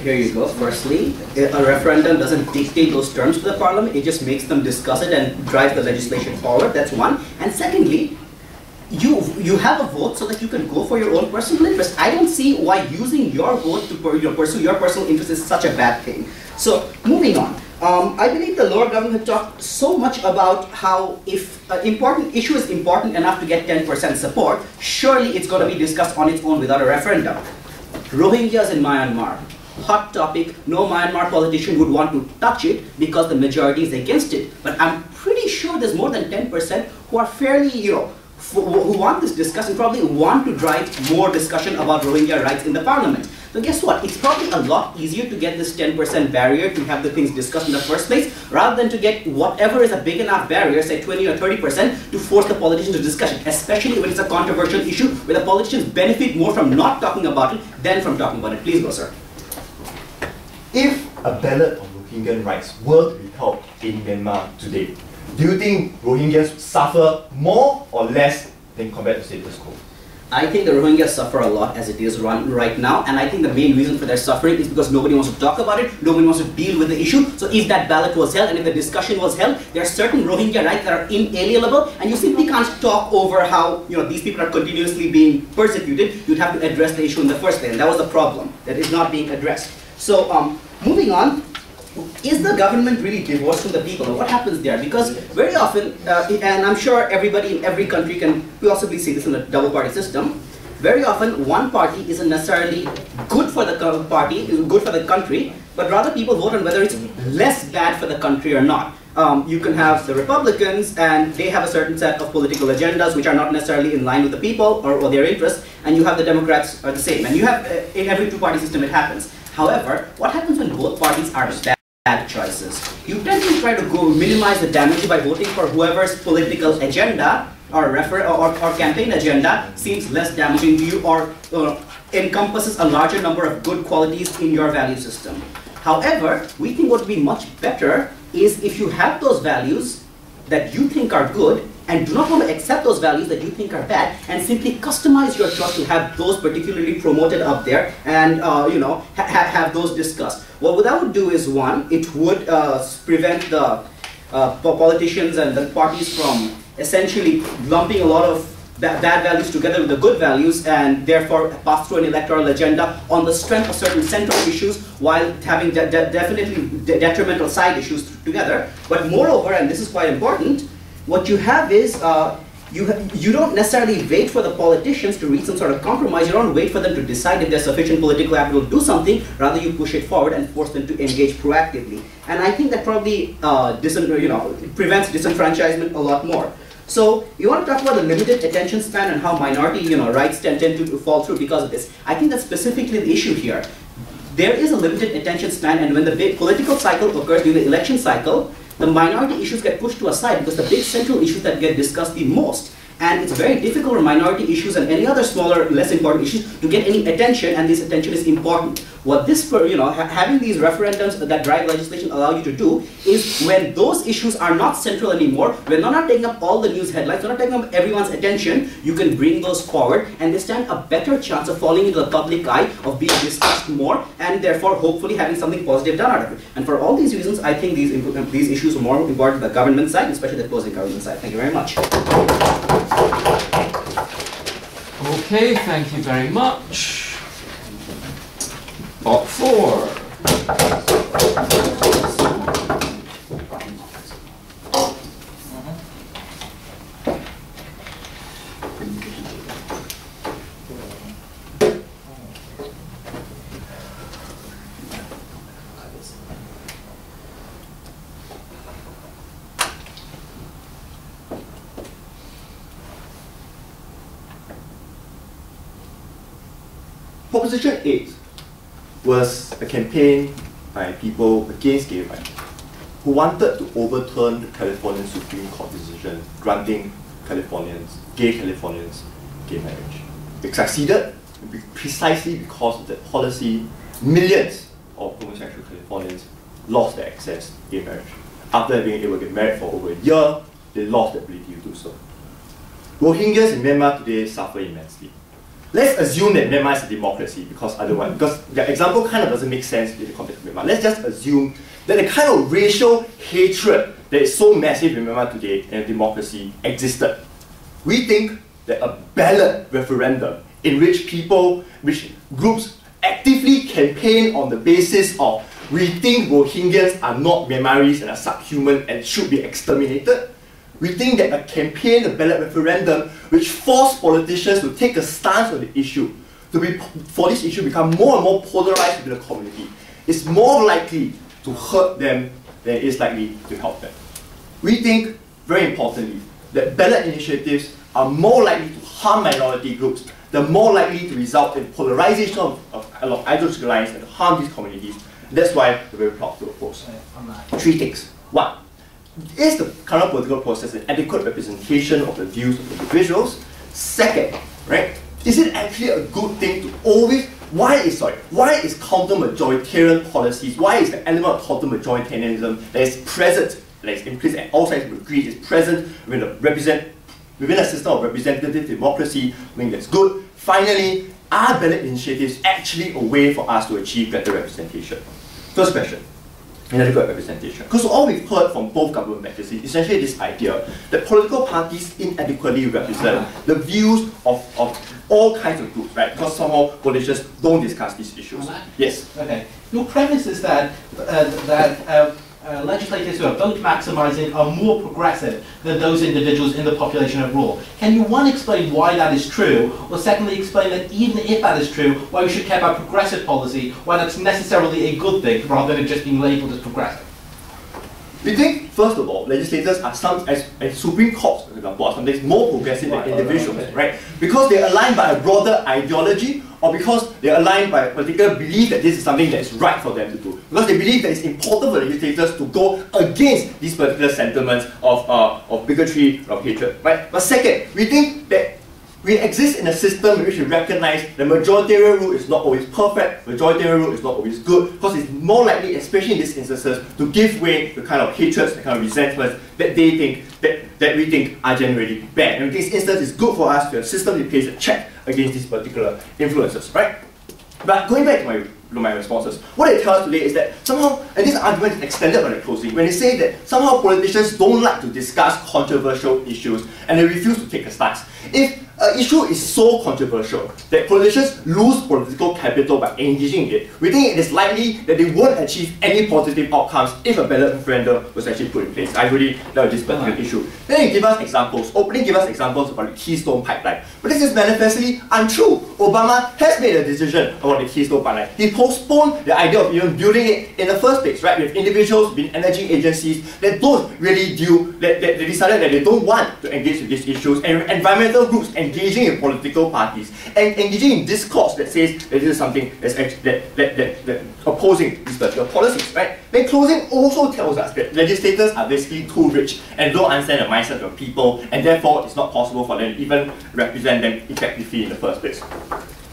Here you go. Firstly, a referendum doesn't dictate those terms to the Parliament, it just makes them discuss it and drive the legislation forward. That's one. And secondly, you have a vote so that you can go for your own personal interest. I don't see why using your vote to pursue your personal interest is such a bad thing. So, moving on. I believe the lower government talked so much about how if an important issue is important enough to get 10% support, surely it's going to be discussed on its own without a referendum. Rohingyas in Myanmar. Hot topic. No Myanmar politician would want to touch it because the majority is against it. But I'm pretty sure there's more than 10% who are fairly, who want this discussion, probably want to drive more discussion about Rohingya rights in the Parliament. So guess what? It's probably a lot easier to get this 10% barrier to have the things discussed in the first place, rather than to get whatever is a big enough barrier, say 20 or 30%, to force the politicians to discuss it, especially when it's a controversial issue where the politicians benefit more from not talking about it than from talking about it. Please go, sir. If a ballot on Rohingya rights were to be held in Myanmar today, do you think Rohingyas suffer more or less than compared to status quo? I think the Rohingyas suffer a lot as it is right now, and I think the main reason for their suffering is because nobody wants to talk about it, nobody wants to deal with the issue. So if that ballot was held and if the discussion was held, there are certain Rohingya rights that are inalienable, and you simply can't talk over how these people are continuously being persecuted. You'd have to address the issue in the first place, and that was the problem that is not being addressed. So moving on. Is the government really divorced from the people? Or what happens there? Because very often, and I'm sure everybody in every country can possibly see this in a double-party system, very often one party isn't necessarily good for the good for the country, but rather people vote on whether it's less bad for the country or not. You can have the Republicans, and they have a certain set of political agendas which are not necessarily in line with the people or their interests, and you have the Democrats are the same. And you have, in every two-party system it happens. However, what happens when both parties are bad choices? You tend to try to minimize the damage by voting for whoever's political agenda or campaign agenda seems less damaging to you or encompasses a larger number of good qualities in your value system. However, we think what would be much better is if you have those values that you think are good and do not want to accept those values that you think are bad, and simply customize your choice to have those particularly promoted up there and have those discussed. What that would do is, one, it would prevent the politicians and the parties from essentially lumping a lot of bad values together with the good values and therefore pass through an electoral agenda on the strength of certain central issues while having definitely detrimental side issues together. But moreover, and this is quite important, what you have is you don't necessarily wait for the politicians to reach some sort of compromise. You don't wait for them to decide if there's sufficient political capital to do something. Rather, you push it forward and force them to engage proactively. And I think that probably prevents disenfranchisement a lot more. So you want to talk about the limited attention span and how minority rights tend to fall through because of this. I think that's specifically the issue here. There is a limited attention span, and when the big political cycle occurs during the election cycle, the minority issues get pushed to a side because the big central issues that get discussed the most And it's very difficult for minority issues and any other smaller, less important issues to get any attention, and this attention is important. What this, having these referendums that drive legislation allow you to do is when those issues are not central anymore, when they're not taking up all the news headlines, they're not taking up everyone's attention, you can bring those forward and they stand a better chance of falling into the public eye, of being discussed more, and therefore hopefully having something positive done out of it. And for all these reasons, I think these issues are more important to the government side, especially the opposing government side. Thank you very much. Okay, thank you very much. Bot 4. Proposition 8 was a campaign by people against gay rights who wanted to overturn the Californian Supreme Court decision granting gay Californians, gay marriage. It succeeded precisely because of that policy. Millions of homosexual Californians lost their access to gay marriage. After being able to get married for over a year, they lost the ability to do so. Rohingyas in Myanmar today suffer immensely. Let's assume that Myanmar is a democracy, because the example kind of doesn't make sense in the context of Myanmar. Let's just assume that the kind of racial hatred that is so massive in Myanmar today in a democracy existed. We think that a ballot referendum in which groups actively campaign on the basis of we think Rohingyas are not Myanmaris and are subhuman and should be exterminated. We think that a campaign, a ballot referendum, which forced politicians to take a stance on the issue, for this issue to become more and more polarized within the community, is more likely to hurt them than it is likely to help them. We think, very importantly, that ballot initiatives are more likely to harm minority groups. They're more likely to result in polarization along ideological lines and harm these communities. That's why we're very proud to oppose. 3 things. 1. Is the current political process an adequate representation of the views of individuals? 2nd, right? Is it actually a good thing to always, why is counter-majoritarian policies, why is the element of counter-majoritarianism that is present, that is implicit and all sides agree is present within a system of representative democracy, I mean that's good. Finally, are ballot initiatives actually a way for us to achieve better representation? First question. Inadequate representation. Because all we've heard from both government measures is essentially this idea that political parties inadequately represent the views of all kinds of groups, right? Because somehow politicians don't discuss these issues. Yes? Okay. Your premise is that legislators who are vote maximizing are more progressive than those individuals in the population overall. Can you, 1, explain why that is true, or secondly, explain that even if that is true, why we should care about progressive policy, why that's necessarily a good thing, rather than just being labeled as progressive? We think, first of all, legislators are as Supreme Courts, for example, are sometimes more progressive than individuals, right? Because they're aligned by a broader ideology, or because they're aligned by a particular belief that this is something that is right for them to do. Because they believe that it's important for legislators to go against these particular sentiments of bigotry, of hatred, right? But second, we think that we exist in a system in which we recognize the majoritarian rule is not always perfect, majoritarian rule is not always good, because it's more likely, especially in these instances, to give way to the kind of hatreds, the kind of resentments that they think, that we think are generally bad. And in this instance, it's good for us to have a system that pays a check against these particular influences, right? But going back to my responses, what they tell us today is that somehow, and this argument is extended by the closing, when they say that somehow politicians don't like to discuss controversial issues and they refuse to take a stance. If an issue is so controversial that politicians lose political capital by engaging in it, we think it is likely that they won't achieve any positive outcomes if a ballot referendum was actually put in place. I really love this particular issue. Then they give us examples, openly give us examples about the Keystone Pipeline. But this is manifestly untrue. Obama has made a decision about the Keystone Pipeline. He postponed the idea of even building it in the first place, right? With individuals, with energy agencies that don't really that they decided that they don't want to engage with these issues, and environmental groups and engaging in political parties and engaging in discourse that says that this is something that's actually that opposing these particular policies, right? Then closing also tells us that legislators are basically too rich and don't understand the mindset of people, and therefore it's not possible for them to even represent them effectively in the first place.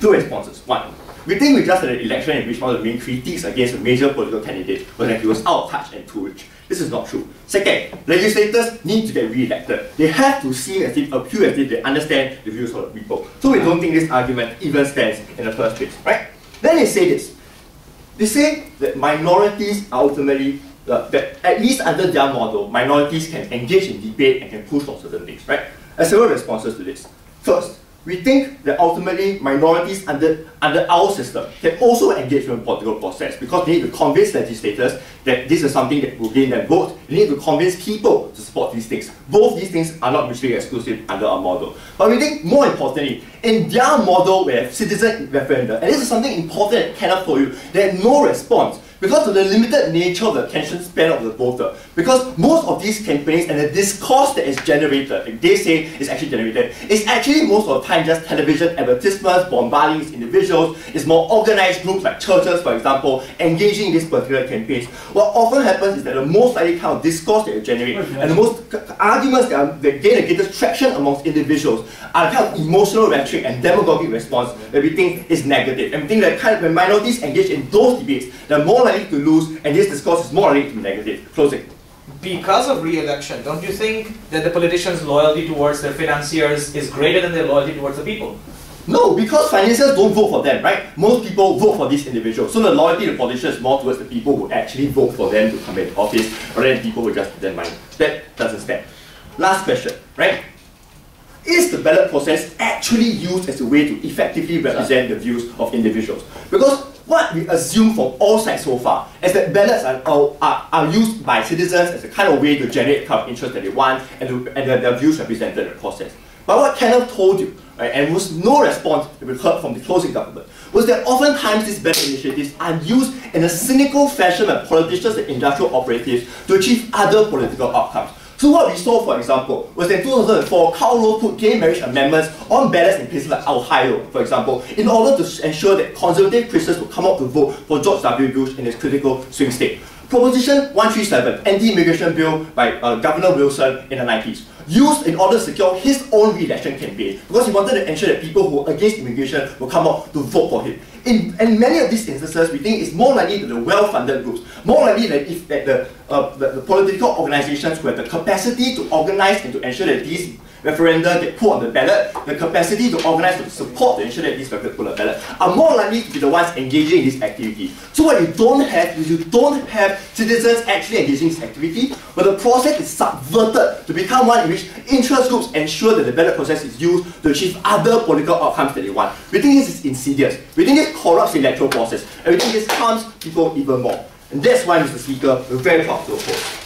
Two responses. One, we think we just had an election in which one of the main critiques against a major political candidate was that he was out of touch and too rich. This is not true. Second, legislators need to get re-elected. They have to seem as if, appear as if they understand the views of the people. So we don't think this argument even stands in the first place, right? Then they say this. They say that minorities ultimately, that at least under their model, minorities can engage in debate and can push for certain things, right? There are several responses to this. First, we think that ultimately minorities under our system can also engage in the political process because they need to convince legislators that this is something that will gain them vote. They need to convince people to support these things. Both these things are not mutually exclusive under our model. But we think more importantly, in their model where citizen referenda, and this is something important that cannot for you, they had no response because of the limited nature of the attention span of the voter. Because most of these campaigns and the discourse that is generated, like they say is actually generated, is actually most of the time just television advertisements, bombarding individuals. It's more organized groups like churches, for example, engaging in these particular campaigns. What often happens is that the most likely kind of discourse that you generate and the most arguments that gain the greatest traction amongst individuals are the kind of emotional rhetoric and demagogic response that we think is negative. And we think that kind of when minorities engage in those debates, they're more likely to lose, and this discourse is more likely to be negative. Closing. Because of re-election, don't you think that the politicians' loyalty towards their financiers is greater than their loyalty towards the people? No, because financiers don't vote for them, right? Most people vote for these individuals. So the loyalty to politicians is more towards the people who actually vote for them to come into office, rather than people who just put their money. That doesn't stand. Last question, right? Is the ballot process actually used as a way to effectively represent the views of individuals? Because what we assume from all sides so far is that ballots are used by citizens as a kind of way to generate the kind of interest that they want and their views represented in the process. But what Kenneth told you, right, and was no response that we heard from the closing government, was that oftentimes these ballot initiatives are used in a cynical fashion by politicians and industrial operatives to achieve other political outcomes. So what we saw, for example, was that in 2004, Karl Rove put gay marriage amendments on ballots in places like Ohio, for example, in order to ensure that conservative Christians would come out to vote for George W. Bush in his critical swing state. Proposition 137, anti-immigration bill by Governor Wilson in the 90s, used in order to secure his own re-election campaign because he wanted to ensure that people who were against immigration would come out to vote for him. In many of these instances, we think it's more likely that the well-funded groups, more likely that if the political organizations who have the capacity to organize and to ensure that these referenda get put on the ballot, the capacity to organize to support to ensure that these referenda put on the ballot, are more likely to be the ones engaging in this activity. So what you don't have is you don't have citizens actually engaging in this activity, but the process is subverted to become one in which interest groups ensure that the ballot process is used to achieve other political outcomes that they want. We think this is insidious. We think this corrupts the electoral process, and we think this harms people even more. And that's why, Mr. Speaker, we're very proud to oppose.